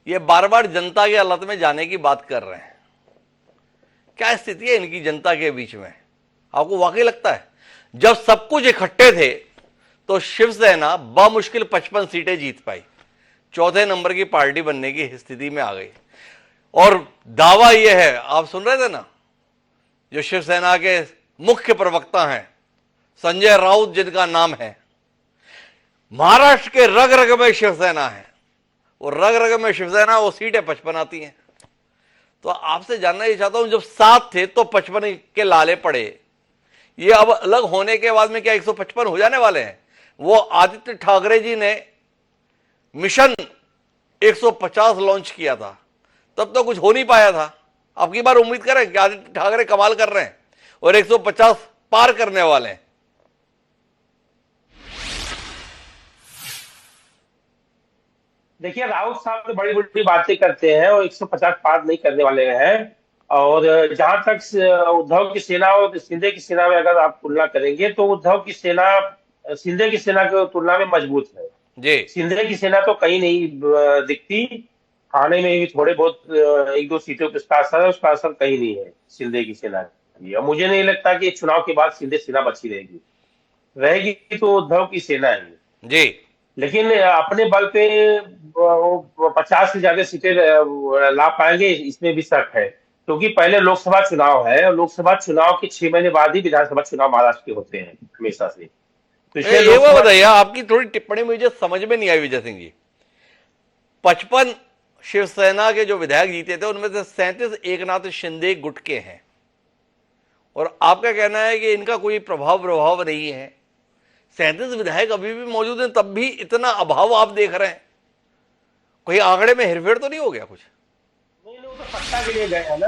ये बार बार जनता के हालत में जाने की बात कर रहे हैं, क्या स्थिति है इनकी जनता के बीच में? आपको वाकई लगता है जब सब कुछ इकट्ठे थे तो शिवसेना बामुश्किल 55 सीटें जीत पाई, चौथे नंबर की पार्टी बनने की स्थिति में आ गई? और दावा यह है, आप सुन रहे थे ना, जो शिवसेना के मुख्य प्रवक्ता हैं संजय राउत जिनका नाम है, महाराष्ट्र के रग रग में शिवसेना है, और रग रग में शिवसेना वो सीटें 55 आती हैं। तो आपसे जानना ही चाहता हूं, जब 7 थे तो 55 के लाले पड़े, ये अब अलग होने के बाद में क्या 155 हो जाने वाले हैं? वो आदित्य ठाकरे जी ने मिशन 150 लॉन्च किया था, तब तो कुछ हो नहीं पाया था। अब की बार उम्मीद करें कि आदित्य ठाकरे कमाल कर रहे हैं और 150 पार करने वाले हैं। देखिए, राउत साहब बड़ी बड़ी बातें करते हैं और 150 पार नहीं करने वाले हैं। और जहां तक उद्धव की सेना और शिंदे की सेना में अगर आप तुलना करेंगे तो उद्धव की सेना शिंदे की सेना की तुलना में मजबूत है जी। शिंदे की सेना तो कहीं नहीं दिखती, थाने में भी थोड़े बहुत 1-2 सीटों पर उसका असर कहीं नहीं है शिंदे की सेना की। और मुझे नहीं लगता कि चुनाव के बाद शिंदे सेना बची रहेगी तो उद्धव की सेना है जी। लेकिन अपने बल पे 50 से ज्यादा सीटें ला पाएंगे, इसमें भी शक है, क्योंकि पहले लोकसभा चुनाव है और लोकसभा चुनाव के 6 महीने बाद ही विधानसभा चुनाव महाराष्ट्र के होते हैं हमेशा से। तो ये वो बताइए, आपकी थोड़ी टिप्पणी मुझे समझ में नहीं आई विजय सिंह जी। 55 शिवसेना के जो विधायक जीते थे उनमें से 37 एकनाथ शिंदे गुट के हैं, और आपका कहना है कि इनका कोई प्रभाव नहीं है। 37 विधायक अभी भी मौजूद हैं, तब भी इतना अभाव आप देख रहे हैं? कोई आंकड़े में हेरफेर तो नहीं हो गया कुछ? नहीं, वो तो सत्ता के लिए गए हैं ना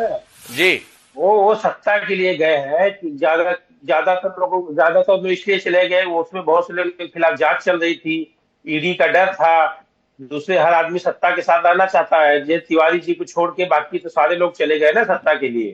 जी। वो सत्ता के लिए गए हैं। ज्यादातर लोग इसलिए चले गए, वो उसमें बहुत से लोगों के खिलाफ जांच चल रही थी, ईडी का डर था, दूसरे हर आदमी सत्ता के साथ रहना चाहता है। जे तिवारी जी को छोड़ के बाकी तो सारे लोग चले गए ना सत्ता के लिए,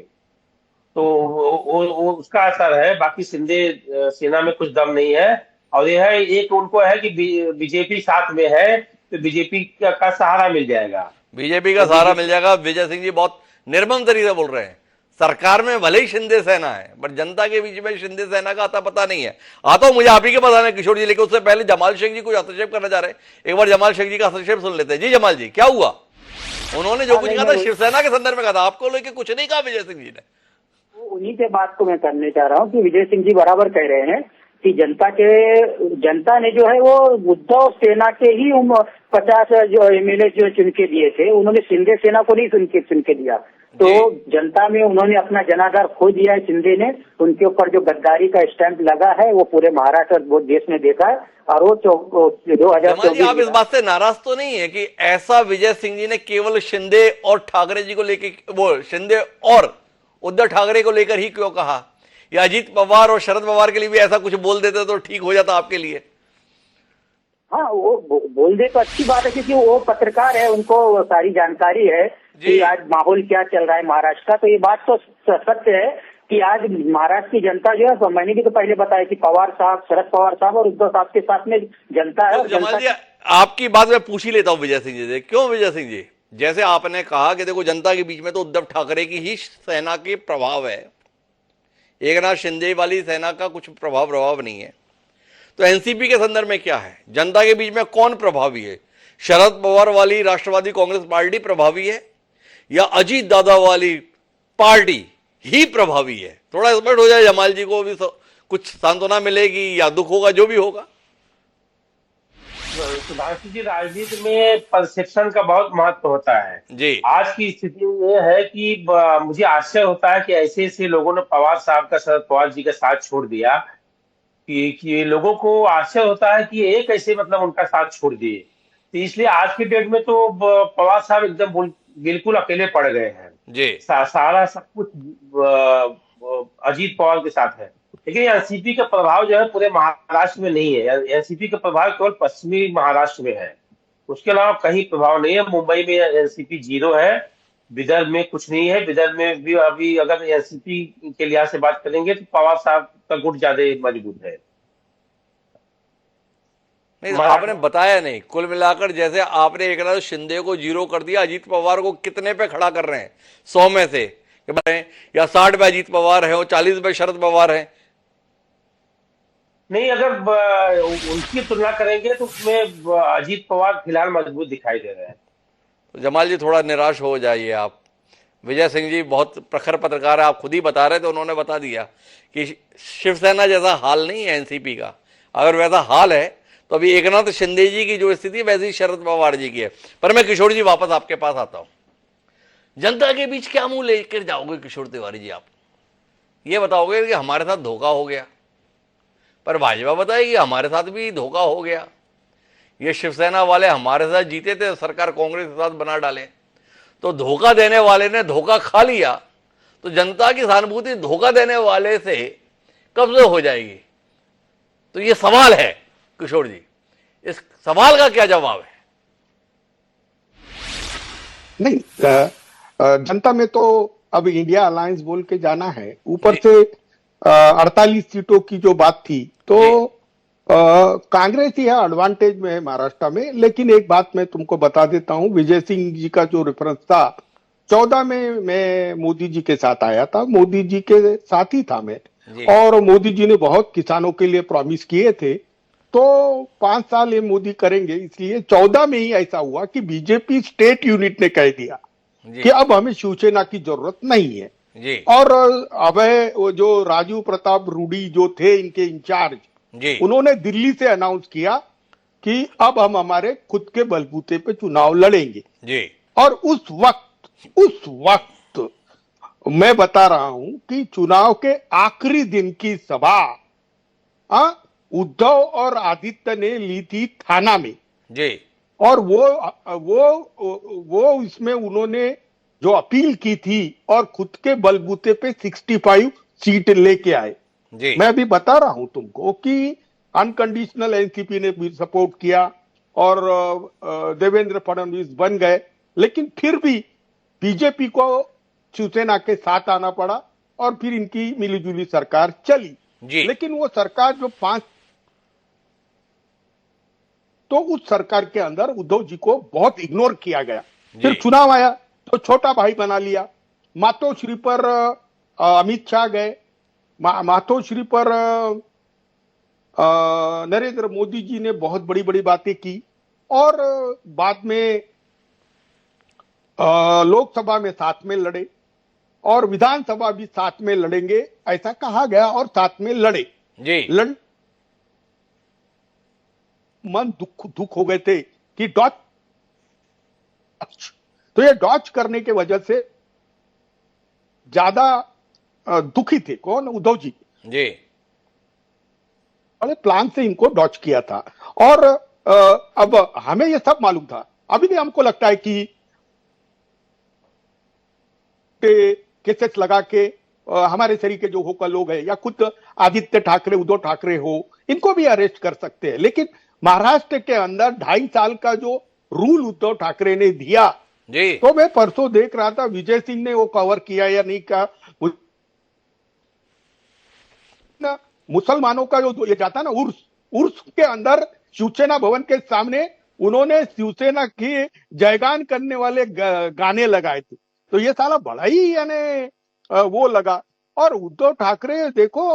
तो वो उसका असर है। बाकी शिंदे सेना में कुछ दम नहीं है। और यह है, एक उनको है कि बीजेपी साथ में है तो बीजेपी का सहारा मिल जाएगा, बीजेपी का सहारा मिल जाएगा। विजय सिंह जी बहुत निर्मम तरीके से बोल रहे हैं। सरकार में भले ही शिंदे सेना है, पर जनता के बीच में शिंदे सेना का आता पता नहीं है। आता मुझे आप ही के बताना किशोर जी, लेकिन उससे पहले जमाल शेख जी कुछ हस्तक्षेप करना चाह रहे हैं। एक बार जमाल शेख जी का हस्तक्षेप सुन लेते हैं। जी जमाल जी, क्या हुआ? उन्होंने जो कुछ कहा था शिवसेना के संदर्भ में कहा था, आपको लेके कुछ नहीं कहा विजय सिंह जी ने। उन्हीं के बात को मैं करने चाह रहा हूँ कि विजय सिंह जी बराबर कह रहे हैं कि जनता ने जो है वो उद्धव सेना के ही 50 जो एमएलए जो चुन के दिए थे, उन्होंने शिंदे सेना को नहीं चुन के दिया। तो जनता में उन्होंने अपना जनाधार खो दिया है। शिंदे ने उनके ऊपर जो गद्दारी का स्टैंप लगा है वो पूरे महाराष्ट्र और देश में देखा है। और वो 2024 आप इस बात से नाराज तो नहीं है कि ऐसा विजय सिंह जी ने केवल शिंदे और ठाकरे जी को लेकर, वो शिंदे और उद्धव ठाकरे को लेकर ही क्यों कहा? या अजीत पवार और शरद पवार के लिए भी ऐसा कुछ बोल देते तो ठीक हो जाता आपके लिए? हाँ, वो बोल दे तो अच्छी बात है, क्योंकि वो पत्रकार है, उनको सारी जानकारी है कि आज माहौल क्या चल रहा है महाराष्ट्र का। तो ये बात तो सत्य है कि आज महाराष्ट्र की जनता जो है, मैंने भी तो पहले बताया कि पवार साहब, शरद पवार साहब और उद्धव साहब के साथ में जनता है। तो जमाल जी, आपकी बात मैं पूछ ही लेता हूं विजय सिंह जी से। क्यों विजय सिंह जी, जैसे आपने कहा कि देखो जनता के बीच में तो उद्धव ठाकरे की ही सेना के प्रभाव है, एकनाथ शिंदे वाली सेना का कुछ प्रभाव नहीं है, तो एनसीपी के संदर्भ में क्या है, जनता के बीच में कौन प्रभावी है? शरद पवार वाली राष्ट्रवादी कांग्रेस पार्टी प्रभावी है या अजीत दादा वाली पार्टी ही प्रभावी है? थोड़ा स्पष्ट हो जाए, जमाल जी को भी कुछ सांत्वना मिलेगी या दुख होगा, जो भी होगा। सुधांशु जी, राजनीति में परसेप्शन का बहुत महत्व होता है जी। आज की स्थिति में यह है कि मुझे आश्चर्य होता है कि ऐसे ऐसे लोगों ने पवार साहब का, शरद पवार जी का साथ छोड़ दिया कि लोगों को आश्चर्य होता है कि एक ऐसे मतलब उनका साथ छोड़ दिए। तो इसलिए आज के डेट में तो पवार साहब एकदम बिल्कुल अकेले पड़ गए हैं जी। सारा सब कुछ अजीत पवार के साथ है। लेकिन एनसीपी का प्रभाव जो है पूरे महाराष्ट्र में नहीं है। एनसीपी का प्रभाव केवल पश्चिमी महाराष्ट्र में है, उसके अलावा कहीं प्रभाव नहीं है। मुंबई में एनसीपी 0 है, विदर्भ में कुछ नहीं है। विदर्भ में भी अभी अगर एनसीपी के लिहाज से बात करेंगे तो पवार साहब का गुट ज्यादा मजबूत है। नहीं, आपने बताया नहीं। कुल मिलाकर जैसे आपने एकनाथ शिंदे को 0 कर दिया, अजीत पवार को कितने पे खड़ा कर रहे हैं 100 में से, या 60 पे अजीत पवार है और 40 पे शरद पवार है? नहीं, अगर उनकी तुलना करेंगे तो उसमें अजीत पवार फिलहाल मजबूत दिखाई दे रहे हैं। तो जमाल जी थोड़ा निराश हो जाइए आप। विजय सिंह जी बहुत प्रखर पत्रकार है, आप खुद ही बता रहे थे, उन्होंने बता दिया कि शिवसेना जैसा हाल नहीं है एनसीपी का। अगर वैसा हाल है तो अभी एकनाथ शिंदे जी की जो स्थिति वैसी शरद पवार जी की है। पर मैं किशोर जी वापस आपके पास आता हूं। जनता के बीच क्या मुंह लेकर जाओगे किशोर तिवारी जी? आप ये बताओगे कि हमारे साथ धोखा हो गया, पर भाजपा बताएगी हमारे साथ भी धोखा हो गया, ये शिवसेना वाले हमारे साथ जीते थे, सरकार कांग्रेस के साथ बना डाले, तो धोखा देने वाले ने धोखा खा लिया, तो जनता की सहानुभूति धोखा देने वाले से कब से हो जाएगी? तो ये सवाल है किशोर जी, इस सवाल का क्या जवाब है? नहीं, जनता में तो अब इंडिया अलायंस बोल के जाना है। ऊपर से 48 सीटों की जो बात थी तो कांग्रेस ही है एडवांटेज में है महाराष्ट्र में। लेकिन एक बात मैं तुमको बता देता हूं, विजय सिंह जी का जो रेफरेंस था, 14 में मैं मोदी जी के साथ आया था, मोदी जी के साथ ही था मैं, और मोदी जी ने बहुत किसानों के लिए प्रॉमिस किए थे। तो 5 साल ये मोदी करेंगे, इसलिए 14 में ही ऐसा हुआ कि बीजेपी स्टेट यूनिट ने कह दिया कि अब हमें शिवसेना की जरूरत नहीं है जी। और अब वो जो राजू प्रताप रूडी जो थे इनके इंचार्ज, उन्होंने दिल्ली से अनाउंस किया कि अब हम हमारे खुद के बलबूते पे चुनाव लड़ेंगे जी। और उस वक्त मैं बता रहा हूं कि चुनाव के आखिरी दिन की सभा उद्धव और आदित्य ने ली थी थाना में जी। और वो इसमें उन्होंने जो अपील की थी और खुद के बलबूते पे 65 सीट लेके आए जी। मैं अभी बता रहा हूं तुमको कि अनकंडीशनल एनसीपी ने भी सपोर्ट किया और देवेंद्र फडणवीस बन गए, लेकिन फिर भी बीजेपी को शिवसेना के साथ आना पड़ा और फिर इनकी मिलीजुली सरकार चली जी। लेकिन वो सरकार जो 5, तो उस सरकार के अंदर उद्धव जी को बहुत इग्नोर किया गया। फिर चुनाव आया तो छोटा भाई बना लिया। मातोश्री पर अमित शाह गए, मातोश्री पर नरेंद्र मोदी जी ने बहुत बड़ी बड़ी बातें की और बाद में लोकसभा में साथ में लड़े और विधानसभा भी साथ में लड़ेंगे ऐसा कहा गया और साथ में लड़े जी। मन दुख हो गए थे कि डॉच, तो ये डॉच करने के वजह से ज्यादा दुखी थे। कौन? उद्धव जी जी। बड़े प्लान से इनको डॉच किया था और अब हमें ये सब मालूम था। अभी भी हमको लगता है कि केसेस लगा के हमारे तरीके जो होकर लोग हैं या खुद आदित्य ठाकरे, उद्धव ठाकरे हो, इनको भी अरेस्ट कर सकते हैं। लेकिन महाराष्ट्र के अंदर 2.5 साल का जो रूल उद्धव ठाकरे ने दिया जी। तो मैं परसों देख रहा था विजय सिंह ने वो कवर किया या नहीं का, ना मुसलमानों का जो ये जाता ना उर्स, उर्स के अंदर शिवसेना भवन के सामने उन्होंने शिवसेना की जयगान करने वाले गाने लगाए थे। तो ये साला बड़ा ही यानी वो लगा। और उद्धव ठाकरे देखो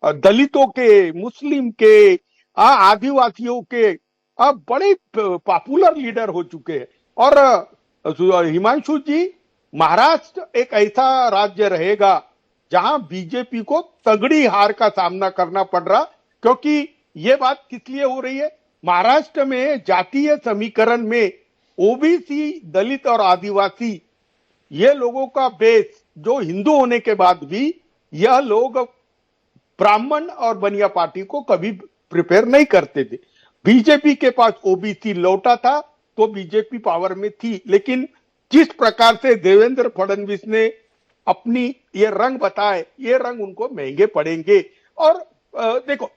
दलितों के, मुस्लिम के, आदिवासियों के बड़े पॉपुलर लीडर हो चुके हैं। और हिमांशु जी, महाराष्ट्र एक ऐसा राज्य रहेगा जहां बीजेपी को तगड़ी हार का सामना करना पड़ रहा, क्योंकि ये बात किस लिए हो रही है, महाराष्ट्र में जातीय समीकरण में ओबीसी, दलित और आदिवासी ये लोगों का बेस, जो हिंदू होने के बाद भी यह लोग ब्राह्मण और बनिया पार्टी को कभी प्रिपेयर नहीं करते थे। बीजेपी के पास ओबीसी लौटा था तो बीजेपी पावर में थी, लेकिन जिस प्रकार से देवेंद्र फडणवीस ने अपनी ये रंग बताए, ये रंग उनको महंगे पड़ेंगे। और देखो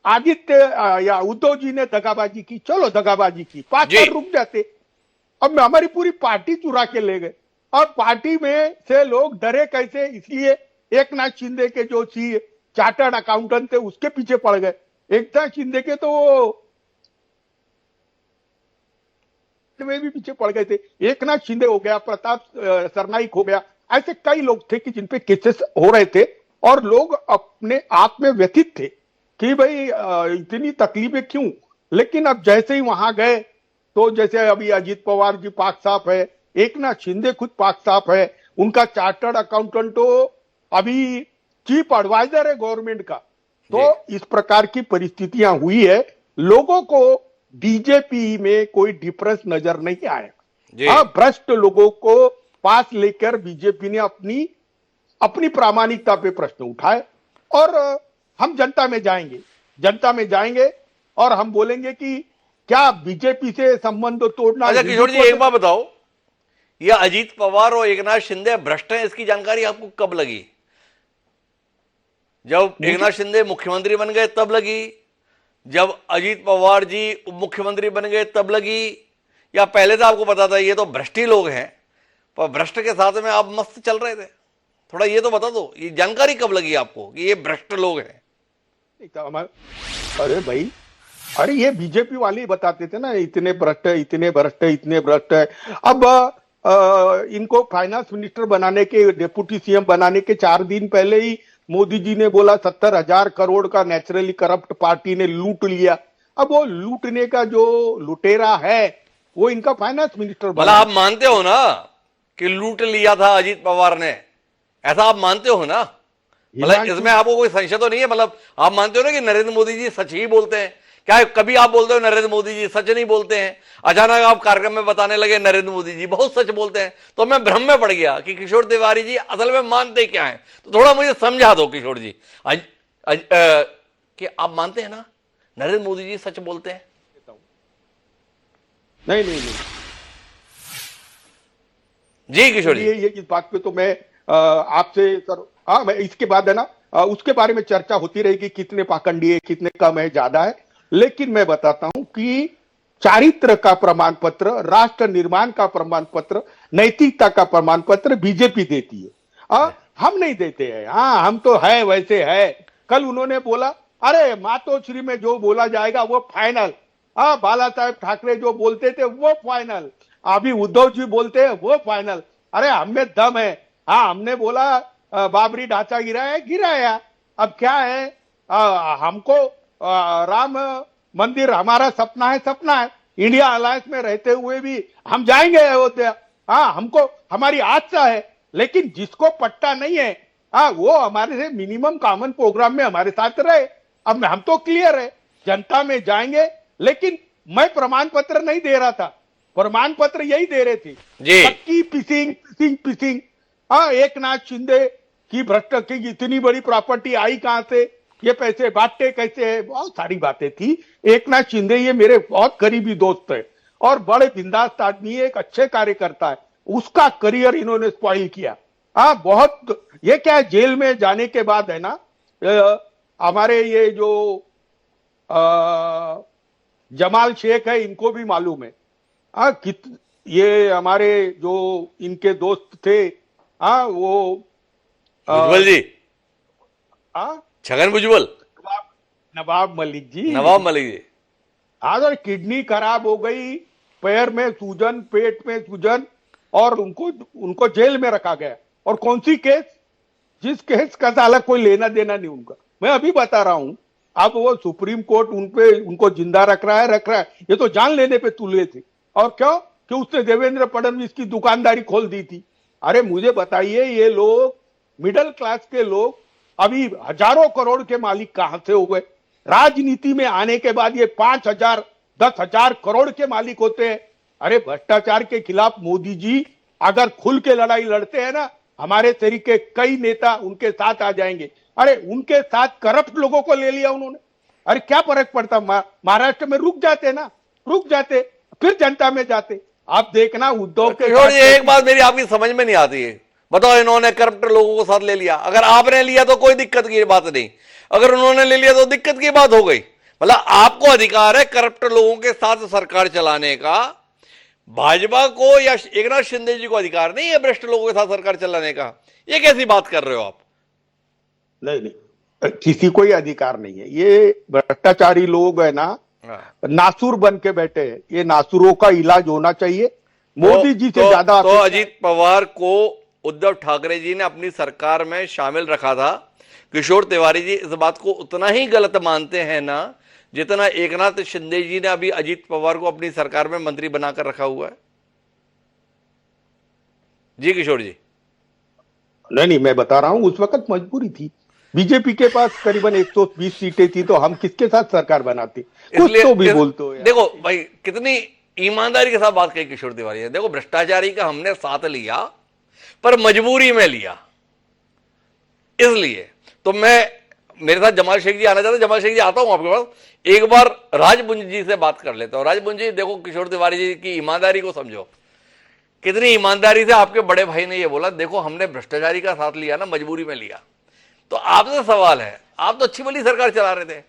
आदित्य या उद्धव जी ने दगाबाजी की, चलो दगाबाजी की, 5 साल रुक जाते, अब हमारी पूरी पार्टी चुरा के ले गए। और पार्टी में से लोग डरे कैसे, इसलिए एकनाथ शिंदे के जो चार्टर्ड अकाउंटेंट थे उसके पीछे पड़ गए। एकनाथ शिंदे के तो में भी पीछे पड़ गए थे, एकनाथ शिंदे हो गया, प्रताप सरनाईक हो गया, ऐसे कई लोग थे कि जिन पे केसेस हो रहे थे और लोग अपने आप में व्यथित थे कि भाई इतनी तकलीफें क्यों। लेकिन अब जैसे ही वहां गए तो जैसे अभी अजीत पवार जी पाक साफ है, एकनाथ शिंदे खुद पाक साफ है, उनका चार्टर्ड अकाउंटेंट तो अभी चीफ एडवाइजर है गवर्नमेंट का। तो इस प्रकार की परिस्थितियां हुई है, लोगों को बीजेपी में कोई डिफरेंस नजर नहीं आया। हाँ, भ्रष्ट लोगों को पास लेकर बीजेपी ने अपनी प्रामाणिकता पे प्रश्न उठाए। और हम जनता में जाएंगे और हम बोलेंगे कि क्या बीजेपी से संबंध तोड़ना। अच्छा किशोर जी, एक बात बताओ, ये अजीत पवार और एकनाथ शिंदे भ्रष्ट हैं, इसकी जानकारी आपको कब लगी? जब एकनाथ शिंदे मुख्यमंत्री बन गए तब लगी? जब अजीत पवार जी उप मुख्यमंत्री बन गए तब लगी? या पहले तो आपको पता था ये तो भ्रष्टी लोग हैं, पर भ्रष्ट के साथ में आप मस्त चल रहे थे? थोड़ा ये तो बता दो, ये जानकारी कब लगी आपको कि ये भ्रष्ट लोग हैं? अरे भाई, अरे ये बीजेपी वाले ही बताते थे ना, इतने भ्रष्ट है, इतने भ्रष्ट है, इतने भ्रष्ट है। अब इनको फाइनेंस मिनिस्टर बनाने के, डिप्टी सीएम बनाने के 4 दिन पहले ही मोदी जी ने बोला 70,000 करोड़ का नेचुरली करप्ट पार्टी ने लूट लिया। अब वो लूटने का जो लुटेरा है वो इनका फाइनेंस मिनिस्टर बना। मतलब आप मानते हो ना कि लूट लिया था अजीत पवार ने, ऐसा आप मानते हो ना? मतलब इसमें आपको कोई संशय तो नहीं है? मतलब आप मानते हो ना कि नरेंद्र मोदी जी सच ही बोलते हैं? क्या कभी आप बोलते हो नरेंद्र मोदी जी सच नहीं बोलते हैं? अचानक आप कार्यक्रम में बताने लगे नरेंद्र मोदी जी बहुत सच बोलते हैं, तो मैं भ्रम में पड़ गया कि किशोर तिवारी जी असल में मानते क्या है। तो थोड़ा मुझे समझा दो किशोर जी, कि आप मानते हैं ना नरेंद्र मोदी जी सच बोलते हैं? नहीं जी किशोर जी, ये इस बात पे तो मैं आपसे सर, हाँ मैं इसके बाद है ना उसके बारे में चर्चा होती रहेगी, कितने पाखंडी है, कितने कम है, ज्यादा है। लेकिन मैं बताता हूं कि चारित्र का प्रमाण पत्र, राष्ट्र निर्माण का प्रमाण पत्र, नैतिकता का प्रमाण पत्र बीजेपी देती है, हम नहीं देते हैं। हाँ, हम तो है वैसे है। कल उन्होंने बोला अरे मातोश्री में जो बोला जाएगा वो फाइनल। हाँ, बाला साहेब ठाकरे जो बोलते थे वो फाइनल, अभी उद्धव जी बोलते हैं वो फाइनल। अरे हमें दम है। हाँ, हमने बोला बाबरी ढांचा गिराया, अब क्या है, हमको राम मंदिर हमारा सपना है। इंडिया अलायंस में रहते हुए भी हम जाएंगे अयोध्या। हाँ, हमको हमारी आशा है, लेकिन जिसको पट्टा नहीं है वो हमारे से मिनिमम कॉमन प्रोग्राम में हमारे साथ रहे। अब हम तो क्लियर है, जनता में जाएंगे। लेकिन मैं प्रमाण पत्र नहीं दे रहा था, प्रमाण पत्र यही दे रहे थे पक्की पिसिंग। हाँ, एकनाथ शिंदे की भ्रष्ट की इतनी बड़ी प्रॉपर्टी आई कहां से, ये पैसे बांटे कैसे है, बहुत सारी बातें थी। एकनाथ शिंदे ये मेरे बहुत करीबी दोस्त है और बड़े बिंदास आदमी है, एक अच्छे कार्यकर्ता है, उसका करियर इन्होंने स्पॉइल किया। हाँ, बहुत। ये क्या है, जेल में जाने के बाद है ना, हमारे ये जो जमाल शेख है इनको भी मालूम है ये हमारे जो इनके दोस्त थे, हाँ वो भुजबल जी, हाँ छगन भुजबल, नवाब मलिक जी, नवाब मलिक जी। हाँ सर, किडनी खराब हो गई, पैर में सूजन, पेट में सूजन, और उनको उनको जेल में रखा गया। और कौन सी केस? जिस केस का साला कोई लेना देना नहीं उनका। मैं अभी बता रहा हूं, अब वो सुप्रीम कोर्ट उनको जिंदा रख रहा है। ये तो जान लेने पे तुले थे। और क्यों? कि उसने देवेंद्र फडणवीस की दुकानदारी खोल दी थी। अरे मुझे बताइए, ये लोग, मिडिल क्लास के लोग अभी हजारों करोड़ के मालिक कहां से हो गए? राजनीति में आने के बाद ये 5,000 10,000 करोड़ के मालिक होते हैं। अरे भ्रष्टाचार के खिलाफ मोदी जी अगर खुल के लड़ाई लड़ते हैं ना, हमारे तरीके कई नेता उनके साथ आ जाएंगे। अरे उनके साथ करप्ट लोगों को ले लिया उन्होंने। अरे क्या फर्क पड़ता? महाराष्ट्र में रुक जाते, फिर जनता में जाते। आप देखना उद्धव के किशोर जी, एक बात मेरी आपकी समझ में नहीं आती है। बताओ, इन्होंने करप्ट लोगों को साथ ले लिया, अगर आपने लिया तो कोई दिक्कत की बात नहीं, अगर उन्होंने ले लिया तो दिक्कत की बात हो गई। मतलब आपको अधिकार है करप्ट लोगों के साथ सरकार चलाने का, भाजपा को या एकनाथ शिंदे जी को अधिकार नहीं है भ्रष्ट लोगों के साथ सरकार चलाने का। ये कैसी बात कर रहे हो आप? नहीं, किसी को ही अधिकार नहीं है। ये भ्रष्टाचारी लोग है ना, नासुर बन के बैठे हैं। ये नासुरों का इलाज होना चाहिए। मोदी जी से ज्यादा तो अजीत पवार को उद्धव ठाकरे जी ने अपनी सरकार में शामिल रखा था। किशोर तिवारी जी इस बात को उतना ही गलत मानते हैं ना जितना एकनाथ शिंदे जी ने अभी अजीत पवार को अपनी सरकार में मंत्री बनाकर रखा हुआ है। जी किशोर जी। नहीं, मैं बता रहा हूं, उस वक्त मजबूरी थी। बीजेपी के पास करीबन 120 सीटें थी, तो हम किसके साथ सरकार बनाते? कुछ तो भी बोलते हो यार। देखो भाई, कितनी ईमानदारी के साथ बात कही किशोर तिवारी है। देखो, भ्रष्टाचारी का हमने साथ लिया, पर मजबूरी में लिया। इसलिए तो मेरे साथ जमाल शेख जी आना चाहते। जमाल शेख जी, आता हूं आपके पास। एक बार राजपुंज जी से बात कर लेता हूं। राजपुंज जी, देखो, किशोर तिवारी जी की ईमानदारी को समझो। कितनी ईमानदारी से आपके बड़े भाई ने यह बोला, देखो हमने भ्रष्टाचारी का साथ लिया ना, मजबूरी में लिया। तो आपसे सवाल है, आप तो अच्छी भली सरकार चला रहे थे,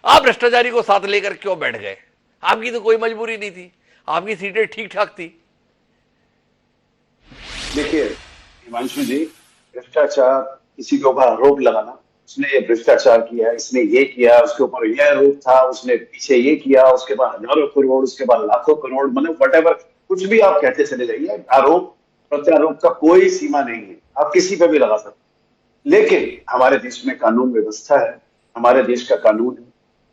आप भ्रष्टाचारी को साथ लेकर क्यों बैठ गए? आपकी तो कोई मजबूरी नहीं थी, आपकी सीटें ठीक ठाक थी। देखिए हिमांशु जी, भ्रष्टाचार, किसी के ऊपर आरोप लगाना, उसने ये भ्रष्टाचार किया, इसने ये किया, उसके ऊपर ये आरोप था, उसने पीछे ये किया, उसके बाद हजारों करोड़, उसके बाद लाखों करोड़, मतलब व्हाटएवर, कुछ भी आप कहते चले जाइए। आरोप प्रत्यारोप का कोई सीमा नहीं है, आप किसी पे भी लगा सकते। लेकिन हमारे देश में कानून व्यवस्था है, हमारे देश का कानून है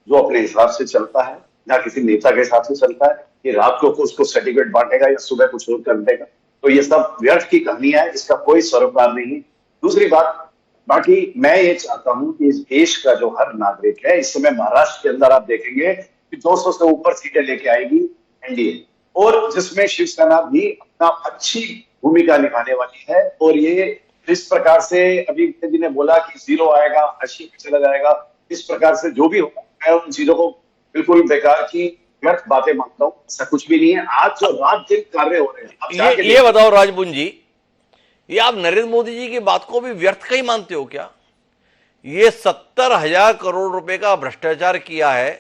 जो अपने हिसाब से चलता है, ना किसी नेता के हिसाब से चलता है कि रात को उसको सर्टिफिकेट बांटेगा या सुबह कुछ और कर देगा। तो ये सब व्यर्थ की कहानियां है, इसका कोई सरोकार नहीं है। दूसरी बात, बाकी मैं ये चाहता हूं कि इस देश का जो हर नागरिक है, इस समय महाराष्ट्र के अंदर आप देखेंगे कि 200 से ऊपर सीटें लेके आएगी एनडीए, और जिसमें शिवसेना भी अपना अच्छी भूमिका निभाने वाली है। और ये इस प्रकार से, अभी जी ने बोला कि 0 आएगा, 80 पे चला जाएगा, इस प्रकार से जो भी होगा, मैं उन चीजों को बिल्कुल बेकार की व्यर्थ बातें मानता हूं। ऐसा कुछ भी नहीं है। आज जो रात दिन कार्य हो रहे हैं, ये बताओ राजपुंज जी, ये आप नरेंद्र मोदी जी की बात को भी व्यर्थ का ही मानते हो क्या? ये 70,000 करोड़ रुपए का भ्रष्टाचार किया है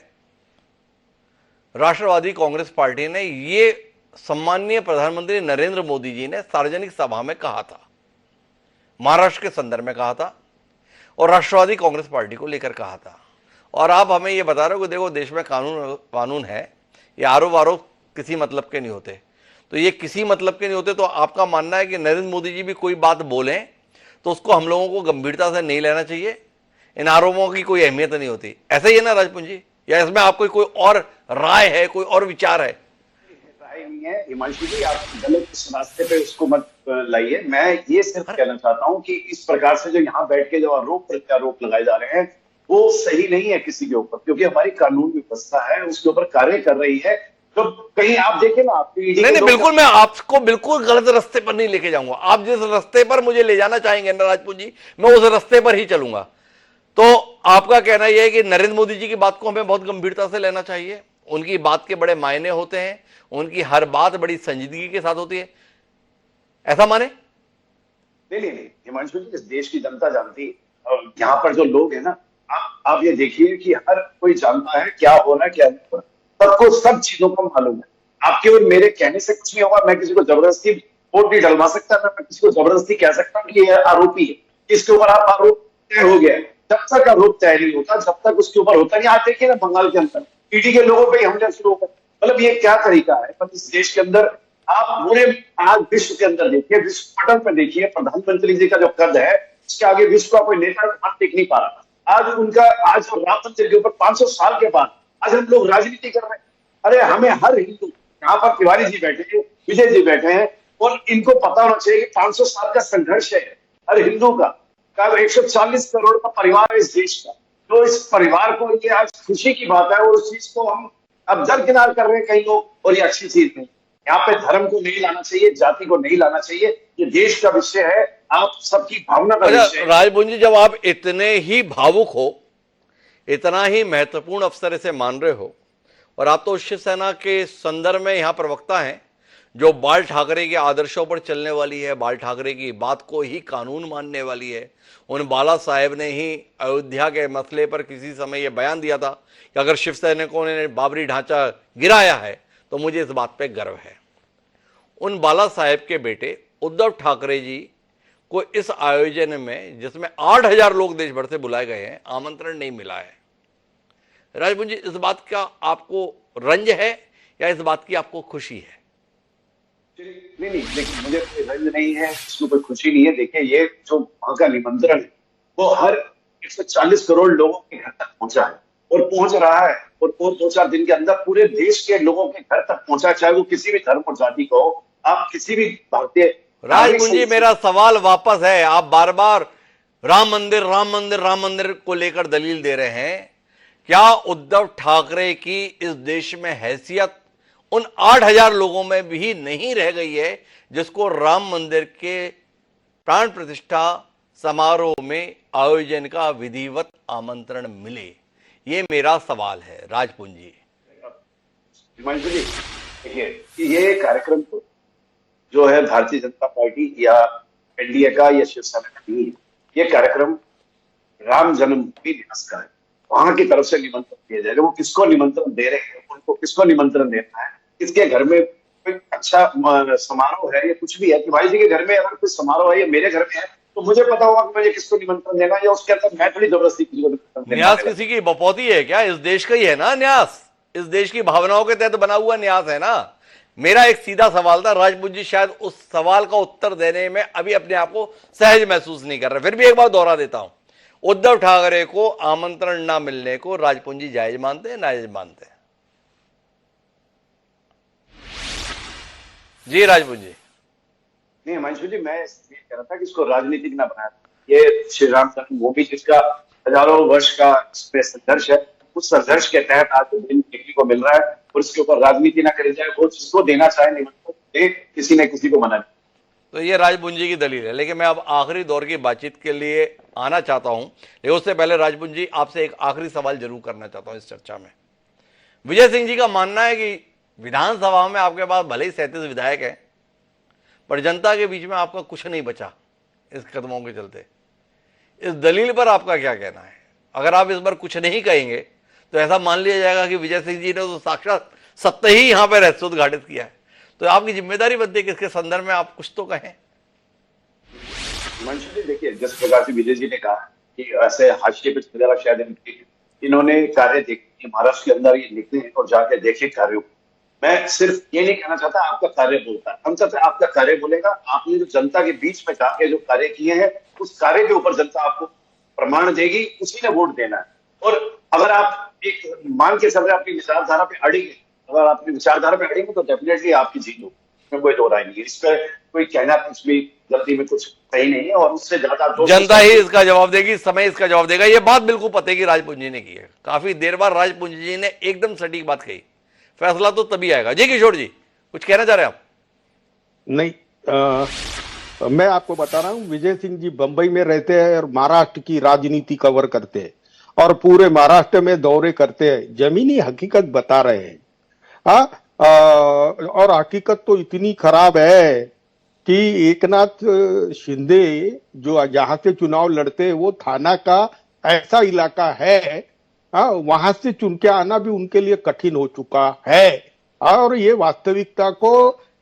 राष्ट्रवादी कांग्रेस पार्टी ने। ये सम्माननीय प्रधानमंत्री नरेंद्र मोदी जी ने सार्वजनिक सभा में कहा था, महाराष्ट्र के संदर्भ में कहा था, और राष्ट्रवादी कांग्रेस पार्टी को लेकर कहा था। और आप हमें ये बता रहे हो कि देखो देश में कानून है, ये आरोप किसी मतलब के नहीं होते। तो ये किसी मतलब के नहीं होते, तो आपका मानना है कि नरेंद्र मोदी जी भी कोई बात बोलें तो उसको हम लोगों को गंभीरता से नहीं लेना चाहिए, इन आरोपों की कोई अहमियत नहीं होती। ऐसा ही है ना राजपुंज जी, या इसमें आपको कोई और राय है, कोई और विचार है? राय नहीं है हिमांशु जी, आप गलत रास्ते पे उसको मत लाइए। मैं ये सिर्फ कहना चाहता हूं कि इस प्रकार से जो यहाँ बैठ के जो आरोप प्रत्यारोप लगाए जा रहे हैं वो सही नहीं है किसी के ऊपर, क्योंकि हमारी कानून व्यवस्था है उसके ऊपर कार्य कर रही है। तो कहीं आप देखें ना, आपकी नहीं, बिल्कुल, मैं आपको बिल्कुल गलत रास्ते पर नहीं लेके जाऊंगा। आप जिस रास्ते पर मुझे ले जाना चाहेंगे ना राजपूत जी, मैं उस रास्ते पर ही चलूंगा। तो आपका कहना यह है कि नरेंद्र मोदी जी की बात को हमें बहुत गंभीरता से लेना चाहिए, उनकी बात के बड़े मायने होते हैं, उनकी हर बात बड़ी संजीदगी के साथ होती है, ऐसा माने? नहीं, हिमांशु जी, इस देश की जनता जानती है, यहाँ पर जो लोग हैं ना, आप ये देखिए कि हर कोई जानता है क्या होना क्या नहीं होना, सबको सब चीजों का मालूम है। आप आपके और मेरे कहने से कुछ नहीं होगा। मैं किसी को जबरदस्ती वोट नहीं डलवा सकता, मैं किसी को जबरदस्ती कह सकता हूँ कि ये आरोपी है, इसके ऊपर आप आरोप तय हो गया। जब तक आरोप तय नहीं होता, जब तक उसके ऊपर होता नहीं। आज देखिए ना, बंगाल के अंदर ईडी के लोगों पे हमले शुरू हो गए। मतलब ये क्या तरीका है? पर इस देश के अंदर आप पूरे आज विश्व के अंदर देखिए, विश्व पटल पर देखिए, प्रधानमंत्री जी का जो कद है, इसके आगे विश्व का कोई नेता हाथ देख नहीं पा रहा। आज उनका, आज राम मंदिर के ऊपर 500 साल के बाद आज हम लोग राजनीति कर रहे हैं। अरे हमें हर हिंदू, यहाँ पर तिवारी जी बैठे हैं, विजय जी बैठे हैं, और इनको पता होना चाहिए कि 500 साल का संघर्ष है हर हिंदू का 140 करोड़ का परिवार है इस देश का। तो इस परिवार को ये आज खुशी की बात है, और उस चीज को हम अब दरकिनार कर रहे हैं कई लोग, और ये अच्छी चीज नहीं। यहाँ पे धर्म को नहीं लाना चाहिए, जाति को नहीं लाना चाहिए। ये देश का विषय है, आप सबकी भावना का विषय है। राजभुवन जी, जब आप इतने ही भावुक हो, इतना ही महत्वपूर्ण अवसर इसे मान रहे हो, और आप तो शिवसेना के संदर्भ में यहाँ प्रवक्ता हैं जो बाल ठाकरे के आदर्शों पर चलने वाली है, बाल ठाकरे की बात को ही कानून मानने वाली है। उन बाला साहेब ने ही अयोध्या के मसले पर किसी समय यह बयान दिया था कि अगर शिवसैनिकों ने बाबरी ढांचा गिराया है तो मुझे इस बात पे गर्व है। उन बाला साहेब के बेटे उद्धव ठाकरे जी को इस आयोजन में, जिसमें 8000 लोग देश भर से बुलाए गए हैं, आमंत्रण नहीं मिला है। राजभुवन जी, इस बात का आपको रंज है या इस बात की आपको खुशी है? नहीं, देखिए, मुझे कोई रंज नहीं है, इसमें कोई खुशी नहीं है। देखिए, ये जो वहां का निमंत्रण है वो हर 140 करोड़ लोगों के घर तक पहुंचा है, और पहुंच रहा है, और 2-4 दिन के अंदर पूरे देश के लोगों के घर तक पहुंचा, चाहे वो किसी भी धर्म और जाति को हो। आप किसी भी भारतीय, राजभुवन जी, मेरा सवाल वापस है, आप बार बार राम मंदिर राम मंदिर राम मंदिर को लेकर दलील दे रहे हैं। क्या उद्धव ठाकरे की इस देश में हैसियत उन 8000 लोगों में भी नहीं रह गई है जिसको राम मंदिर के प्राण प्रतिष्ठा समारोह में आयोजन का विधिवत आमंत्रण मिले? ये मेरा सवाल है राजभुवन जी। हिमांशु जी, देखिए, ये कार्यक्रम तो जो है भारतीय जनता पार्टी या एनडीए का या शिवसेना का नहीं है। ये कार्यक्रम राम जन्मभूमि दिवस का है, वहां की तरफ से निमंत्रण दिया जाएगा। वो किसको निमंत्रण दे रहे हैं, उनको किसको निमंत्रण देना है, किसके घर में कोई अच्छा समारोह है या कुछ भी है, कि भाई जी के घर में अगर कोई समारोह है या मेरे घर में है, तो मुझे पता होगा कि मुझे किसको निमंत्रण देना है, या उसके अंदर मैं थोड़ी जबरदस्ती किसी को निमंत्रण देना। न्यास किसी की बपौती है क्या? इस देश का ही है ना न्यास, इस देश की भावनाओं के तहत बना हुआ न्यास है ना। मेरा एक सीधा सवाल था, राजभुवन जी शायद उस सवाल का उत्तर देने में अभी अपने आप को सहज महसूस नहीं कर रहे। फिर भी एक बार दोहरा देता हूं, उद्धव ठाकरे को आमंत्रण ना मिलने को राजभुवन जी जायज मानते हैं, नाजायज मानते हैं? जी राजभुवन जी। नहीं हिमांशु जी, मैं ये कह रहा था कि इसको राजनीतिक ना बनाया। ये श्री राम जन्मभूमि जिसका हजारों वर्ष का इसमें संघर्ष है, उस संघर्ष के तहत आज देखने को मिल रहा है, और इसके ऊपर राजनीति ना करी जाए। वो जिसको देना चाहे निमंत्रण दे, किसी ने किसी को मना नहीं। तो ये राजभुवन जी की दलील है। लेकिन मैं अब आखिरी दौर की बातचीत के लिए आना चाहता हूं, लेकिन उससे पहले राजभुवन जी, आपसे एक आखिरी सवाल जरूर करना चाहता हूं इस चर्चा में। विजय सिंह जी का मानना है कि विधानसभा में आपके पास भले ही 37 विधायक हैं, पर जनता के बीच में आपका कुछ नहीं बचा इस कदमों के चलते। इस दलील पर आपका क्या कहना है? अगर आप इस बार कुछ नहीं कहेंगे तो ऐसा मान लिया जाएगा कि विजय सिंह जी ने तो साक्षात सत्य ही यहां पर रहस्योद्घाटित किया है। तो आपकी जिम्मेदारी बनती है कि इसके संदर्भ में आप कुछ तो कहें। मंशु जी, देखिए, जिस प्रकार से विजय जी ने कहा कि ऐसे हाशिए पे वगैरह शायद इन्होंने कार्य देखे, महाराष्ट्र के अंदर ये निकले और जाके देखे कार्यों। मैं सिर्फ ये नहीं कहना चाहता आपका कार्य बोलता है, हम चाहते आपका कार्य बोलेगा। आपने जो जनता के बीच में जाके जो कार्य किए हैं, उस कार्य के ऊपर जनता आपको प्रमाण देगी, उसी ने वोट देना है। और अगर आप एक मान के चल रहे अपनी विचारधारा पे अड़ेंगे, अगर आप अपनी विचारधारा पे अड़ेंगे, तो डेफिनेटली आपकी जीत होगी, इसमें कोई दो राय नहीं है। इस पर कोई कहना कुछ भी जल्दी में कुछ सही नहीं है, और उससे ज्यादा जनता ही इसका जवाब देगी, समय इसका जवाब देगा। ये बात बिल्कुल पते की राजभुवन जी ने की है। काफी देर बाद राजभुवन जी ने एकदम सटीक बात कही। फैसला तो तभी आएगा। जी किशोर जी, कुछ कहना चाह रहे हैं आप? नहीं, मैं आपको बता रहा हूं, विजय सिंह जी बंबई में रहते हैं और महाराष्ट्र की राजनीति कवर करते हैं और पूरे महाराष्ट्र में दौरे करते हैं, जमीनी हकीकत बता रहे हैं। और हकीकत तो इतनी खराब है कि एकनाथ शिंदे जो जहां से चुनाव लड़ते हैं, वो थाना का ऐसा इलाका है, वहां से चुन के आना भी उनके लिए कठिन हो चुका है। और ये वास्तविकता को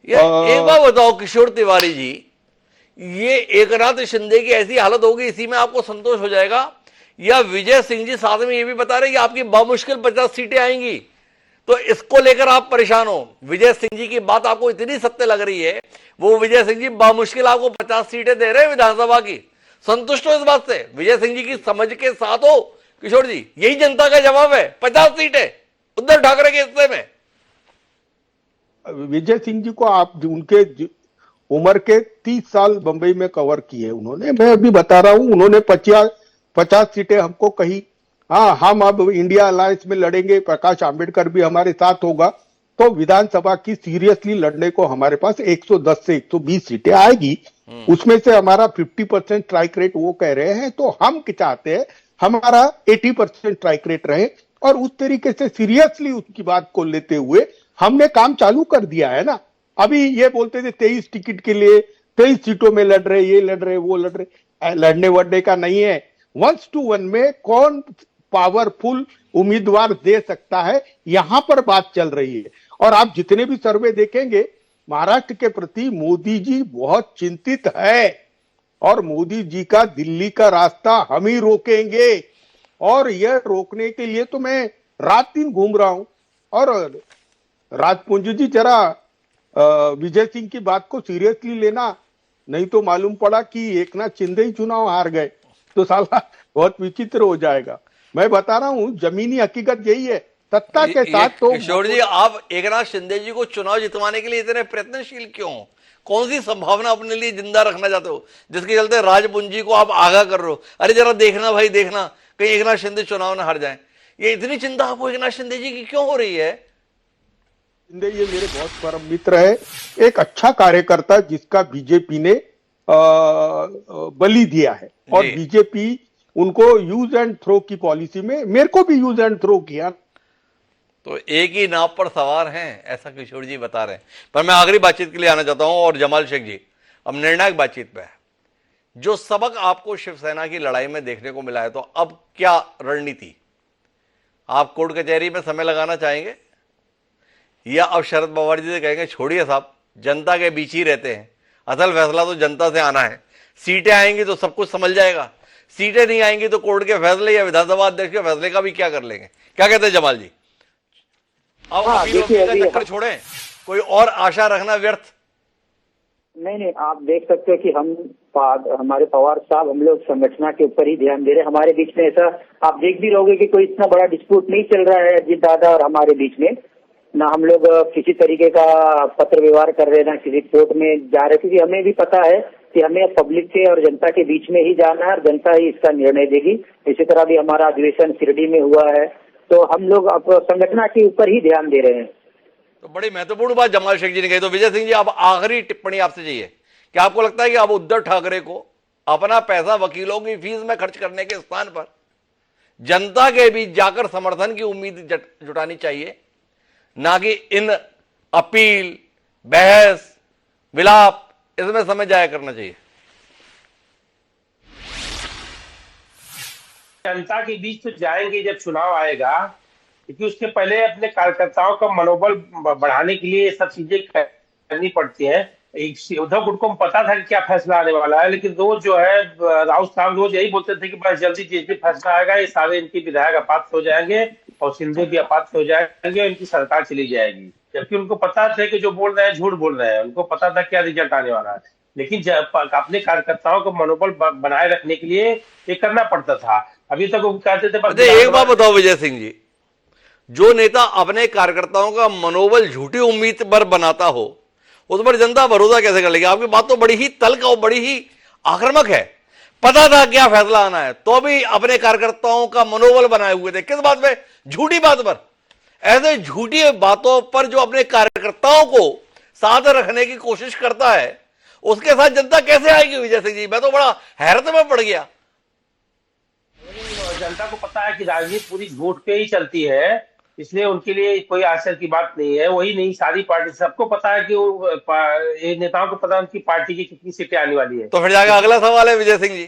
एक बात बताओ किशोर तिवारी जी, ये एकनाथ शिंदे की ऐसी हालत होगी इसी में आपको संतोष हो जाएगा, या विजय सिंह जी साथ में ये भी बता रहे हैं कि आपकी बामुश्किल 50 सीटें आएंगी, तो इसको लेकर आप परेशान हो? विजय सिंह जी की बात आपको इतनी सत्य लग रही है, वो विजय सिंह जी बामुश्किल आपको 50 सीटें दे रहे हैं विधानसभा की, संतुष्ट हो इस बात से? विजय सिंह जी की समझ के साथ हो किशोर जी? यही जनता का जवाब है, 50 सीटें उद्धव ठाकरे के हिस्से में। विजय सिंह जी को आप उनके उम्र के 30 साल बंबई में कवर किए उन्होंने, मैं अभी बता रहा हूं, उन्होंने 50 सीटें हमको कही। हाँ, हम अब इंडिया अलायंस में लड़ेंगे, प्रकाश आंबेडकर भी हमारे साथ होगा, तो विधानसभा की सीरियसली लड़ने को हमारे पास 110 से 120 सीटें आएगी। उसमें से हमारा 50% स्ट्राइक रेट वो कह रहे हैं, तो हम चाहते हैं हमारा 80% स्ट्राइक रेट रहे, और उस तरीके से सीरियसली उसकी बात को लेते हुए हमने काम चालू कर दिया है ना। अभी ये बोलते थे 23 टिकट के लिए 23 सीटों में लड़ रहे, ये लड़ रहे, वो लड़ रहे, लड़ने वड़ने का नहीं है। 1-to-1 में कौन पावरफुल उम्मीदवार दे सकता है, यहां पर बात चल रही है। और आप जितने भी सर्वे देखेंगे, महाराष्ट्र के प्रति मोदी जी बहुत चिंतित है, और मोदी जी का दिल्ली का रास्ता हम ही रोकेंगे, और यह रोकने के लिए तो मैं रात दिन घूम रहा हूं। और राजपुंज जी, जरा विजय सिंह की बात को सीरियसली लेना, नहीं तो मालूम पड़ा कि एकनाथ शिंदे ही चुनाव हार गए तो साला बहुत विचित्र हो जाएगा। मैं बता रहा हूं, जमीनी हकीकत यही है, सत्ता के साथ तो। किशोर जी, आप एकनाथ शिंदे जी को चुनाव जितवाने के लिए इतने प्रयत्नशील क्यों? कौन सी संभावना अपने लिए जिंदा रखना चाहते हो जिसके चलते राजपुंजी को आप आगाह कर रहे हो? अरे जरा देखना भाई, देखना कहीं एकनाथ शिंदे चुनाव ना हार जाए। ये इतनी चिंता आपको एकनाथ शिंदे जी की क्यों हो रही है? शिंदे ये मेरे बहुत परम मित्र है, एक अच्छा कार्यकर्ता जिसका बीजेपी ने बलि दिया है, और बीजेपी उनको यूज एंड थ्रो की पॉलिसी में, मेरे को भी यूज एंड थ्रो किया। तो एक ही नाव पर सवार हैं, ऐसा किशोर जी बता रहे हैं। पर मैं आखिरी बातचीत के लिए आना चाहता हूं, और जमाल शेख जी अब निर्णायक बातचीत पे है। जो सबक आपको शिवसेना की लड़ाई में देखने को मिला है, तो अब क्या रणनीति? आप कोर्ट कचहरी में समय लगाना चाहेंगे, या अब शरद पवार जी से कहेंगे छोड़िए साहब, जनता के बीच ही रहते हैं, असल फैसला तो जनता से आना है, सीटें आएंगी तो सब कुछ समझ जाएगा, सीटें नहीं आएंगी तो कोर्ट के फैसले या विधानसभा अध्यक्ष के फैसले का भी क्या कर लेंगे? क्या कहते हैं जमाल जी? अब चक्कर छोड़ें, कोई और आशा रखना व्यर्थ। नहीं, आप देख सकते हो कि हमारे पवार साहब, हम लोग संगठन के ऊपर ही ध्यान दे रहे हैं। हमारे बीच में ऐसा आप देख भी रहोगे कि कोई इतना बड़ा डिस्प्यूट नहीं चल रहा है अजीत दादा और हमारे बीच में, ना हम लोग किसी तरीके का पत्र व्यवहार कर रहे हैं, ना किसी कोर्ट में जा रहे, क्योंकि हमें भी पता है कि हमें पब्लिक के और जनता के बीच में ही जाना है, और जनता ही इसका निर्णय देगी। इसी तरह भी हमारा अधिवेशन शिरडी में हुआ है, तो हम लोग अब संगठन के ऊपर ही ध्यान दे रहे हैं। तो बड़ी महत्वपूर्ण बात जमाल शेख जी ने कही। तो विजय सिंह जी, अब आखिरी टिप्पणी आपसे चाहिए। क्या आपको लगता है कि अब उद्धव ठाकरे को अपना पैसा वकीलों की फीस में खर्च करने के स्थान पर जनता के बीच जाकर समर्थन की उम्मीद जुटानी चाहिए, ना कि इन अपील, बहस, विलाप, इसमें समय जाया करना चाहिए? जनता के बीच तो जाएंगे जब चुनाव आएगा, क्योंकि उसके पहले अपने कार्यकर्ताओं का मनोबल बढ़ाने के लिए सब चीजें करनी पड़ती हैं। उद्धव गुट को पता था कि क्या फैसला आने वाला है, लेकिन रोज जो है राउत साहब रोज यही बोलते थे कि बस जल्दी जेपी फैसला आएगा, ये सारे इनके विधायक अपात्र हो जाएंगे और शिंदे भी अपात्र हो जाएंगे और इनकी सरकार चली जाएगी। जबकि उनको पता था कि जो बोल रहे हैं झूठ बोल रहे हैं, उनको पता था क्या रिजल्ट आने वाला है। लेकिन अपने कार्यकर्ताओं को मनोबल बनाए रखने के लिए ये करना पड़ता था। अभी तक वो कहते थे। एक बात बताओ विजय सिंह जी, जो नेता अपने कार्यकर्ताओं का मनोबल झूठी उम्मीद पर बनाता हो, उस पर जनता भरोसा कैसे कर लेगी? आपकी बात तो बड़ी ही तल्ख और बड़ी ही आक्रामक है। पता था क्या फैसला आना है, तो भी अपने कार्यकर्ताओं का मनोबल बनाए हुए थे। किस बात पे? झूठी बात पर। ऐसे झूठी बातों पर जो अपने कार्यकर्ताओं को साथ रखने की कोशिश करता है, उसके साथ जनता कैसे आएगी विजय सिंह जी? मैं तो बड़ा हैरत में पड़ गया। जनता को पता है कि राजनीति पूरी झूठ पे ही चलती है, इसलिए उनके लिए कोई आश्चर्य की बात नहीं है। वही नहीं, सारी पार्टी, सबको पता है कि नेताओं को पता है उनकी पार्टी की कितनी सीटें आने वाली है। तो फिर जाकर अगला सवाल है विजय सिंह जी,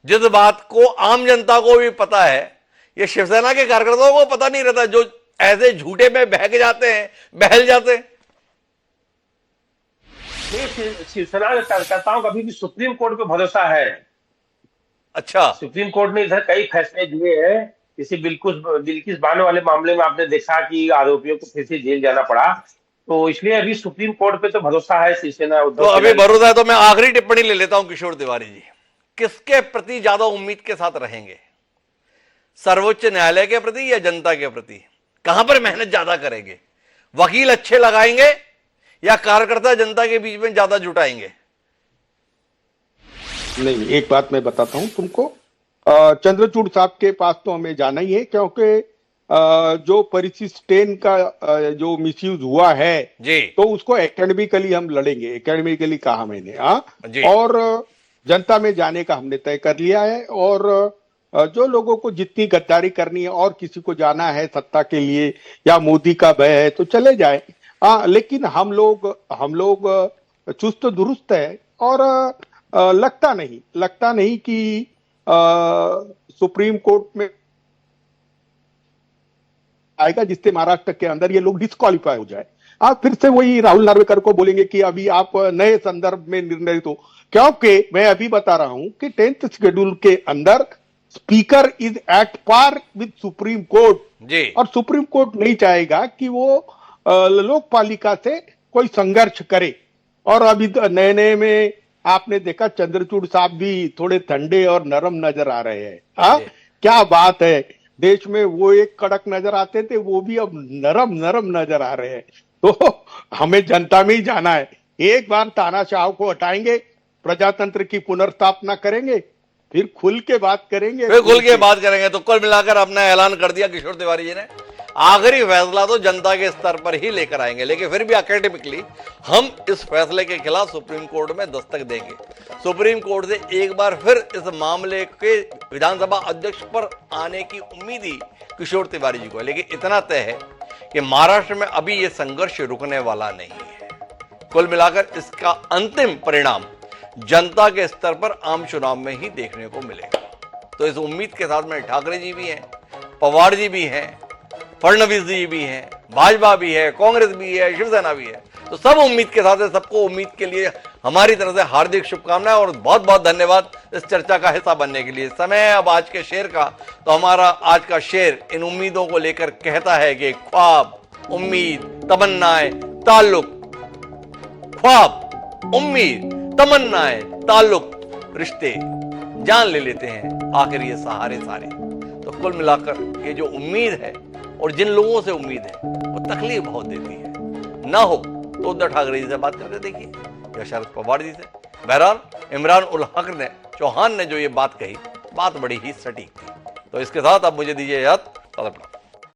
जिस बात को आम जनता को भी पता है, ये शिवसेना के कार्यकर्ताओं को पता नहीं रहता, जो ऐसे झूठे में बहक जाते हैं, बहल जाते हैं। शिवसेना के कार्यकर्ताओं का अभी भी सुप्रीम कोर्ट पे भरोसा है। अच्छा, सुप्रीम कोर्ट ने इधर कई फैसले दिए हैं। जैसे बिल्किस बानो वाले मामले में आपने देखा कि आरोपियों को फिर से जेल जाना पड़ा, तो इसलिए अभी सुप्रीम कोर्ट पे तो भरोसा है शिवसेना। तो अभी भरोसा है, तो मैं आखिरी टिप्पणी ले लेता हूं किशोर तिवारी जी, किसके प्रति ज्यादा उम्मीद के साथ रहेंगे, सर्वोच्च न्यायालय के प्रति या जनता के प्रति? कहां पर मेहनत ज्यादा करेंगे? वकील अच्छे लगाएंगे या कार्यकर्ता जनता के बीच में ज्यादा जुटाएंगे? नहीं, एक बात मैं बताता हूं तुमको, चंद्रचूड़ साहब के पास तो हमें जाना ही है, क्योंकि जो परिशिष्टेन का जो मिसयूज हुआ है जी, तो उसको एकेडमिकली हम लड़ेंगे। एकेडमिकली कहा मैंने, जी। और जनता में जाने का हमने तय कर लिया है। और जो लोगों को जितनी गद्दारी करनी है और किसी को जाना है सत्ता के लिए या मोदी का भय है तो चले जाए, लेकिन हम लोग चुस्त दुरुस्त है। और लगता नहीं कि सुप्रीम कोर्ट में आएगा जिससे महाराष्ट्र के अंदर ये लोग डिस्क्वालीफाई हो जाए। आप फिर से वही राहुल नार्वेकर को बोलेंगे कि अभी आप नए संदर्भ में निर्णय तो, क्योंकि मैं अभी बता रहा हूं कि 10th शेड्यूल के अंदर speaker is at par with supreme court ji, और सुप्रीम कोर्ट नहीं चाहेगा कि वो लोकपालिका से कोई संघर्ष करे। और अभी नए में आपने देखा चंद्रचूड़ साहब भी थोड़े ठंडे और नरम नजर आ रहे हैं। क्या बात है, देश में वो एक कड़क नजर आते थे, वो भी अब नरम नजर आ रहे हैं। तो हमें जनता में ही जाना है। एक बार तानाशाह को हटाएंगे, प्रजातंत्र की पुनर्स्थापना करेंगे, फिर खुल के बात करेंगे। तो कुल मिलाकर अपना ऐलान कर दिया किशोर तिवारी जी ने, आखिरी फैसला तो जनता के स्तर पर ही लेकर आएंगे, लेकिन फिर भी एकेडमिकली हम इस फैसले के खिलाफ सुप्रीम कोर्ट में दस्तक देंगे। सुप्रीम कोर्ट से एक बार फिर इस मामले के विधानसभा अध्यक्ष पर आने की उम्मीद ही किशोर तिवारी जी को है। लेकिन इतना तय है कि महाराष्ट्र में अभी यह संघर्ष रुकने वाला नहीं है। कुल मिलाकर इसका अंतिम परिणाम जनता के स्तर पर आम चुनाव में ही देखने को मिलेगा। तो इस उम्मीद के साथ में ठाकरे जी भी हैं, पवार जी भी हैं, फडणवीस जी भी हैं, भाजपा भी है, कांग्रेस भी है, शिवसेना भी है। तो सब उम्मीद के साथ है। सबको उम्मीद के लिए हमारी तरफ से हार्दिक शुभकामनाएं और बहुत बहुत धन्यवाद इस चर्चा का हिस्सा बनने के लिए। समय है अब आज के शेर का, तो हमारा आज का शेर इन उम्मीदों को लेकर कहता है कि ख्वाब, उम्मीद, तमन्नाएं, ताल्लुक, ख्वाब, उम्मीद, तमन्नाएं, ताल्लुक, रिश्ते जान ले लेते हैं आखिर ये सहारे सारे। तो कुल मिलाकर ये जो उम्मीद है और जिन लोगों से उम्मीद है वो तकलीफ बहुत देती है। ना हो तो उद्धव ठाकरे जी से बात करके देखिए या शरद पवार जी से। बहरहाल इमरान उल हक ने, चौहान ने जो ये बात कही, बात बड़ी ही सटीक थी। तो इसके साथ अब मुझे दीजिए इजाजत।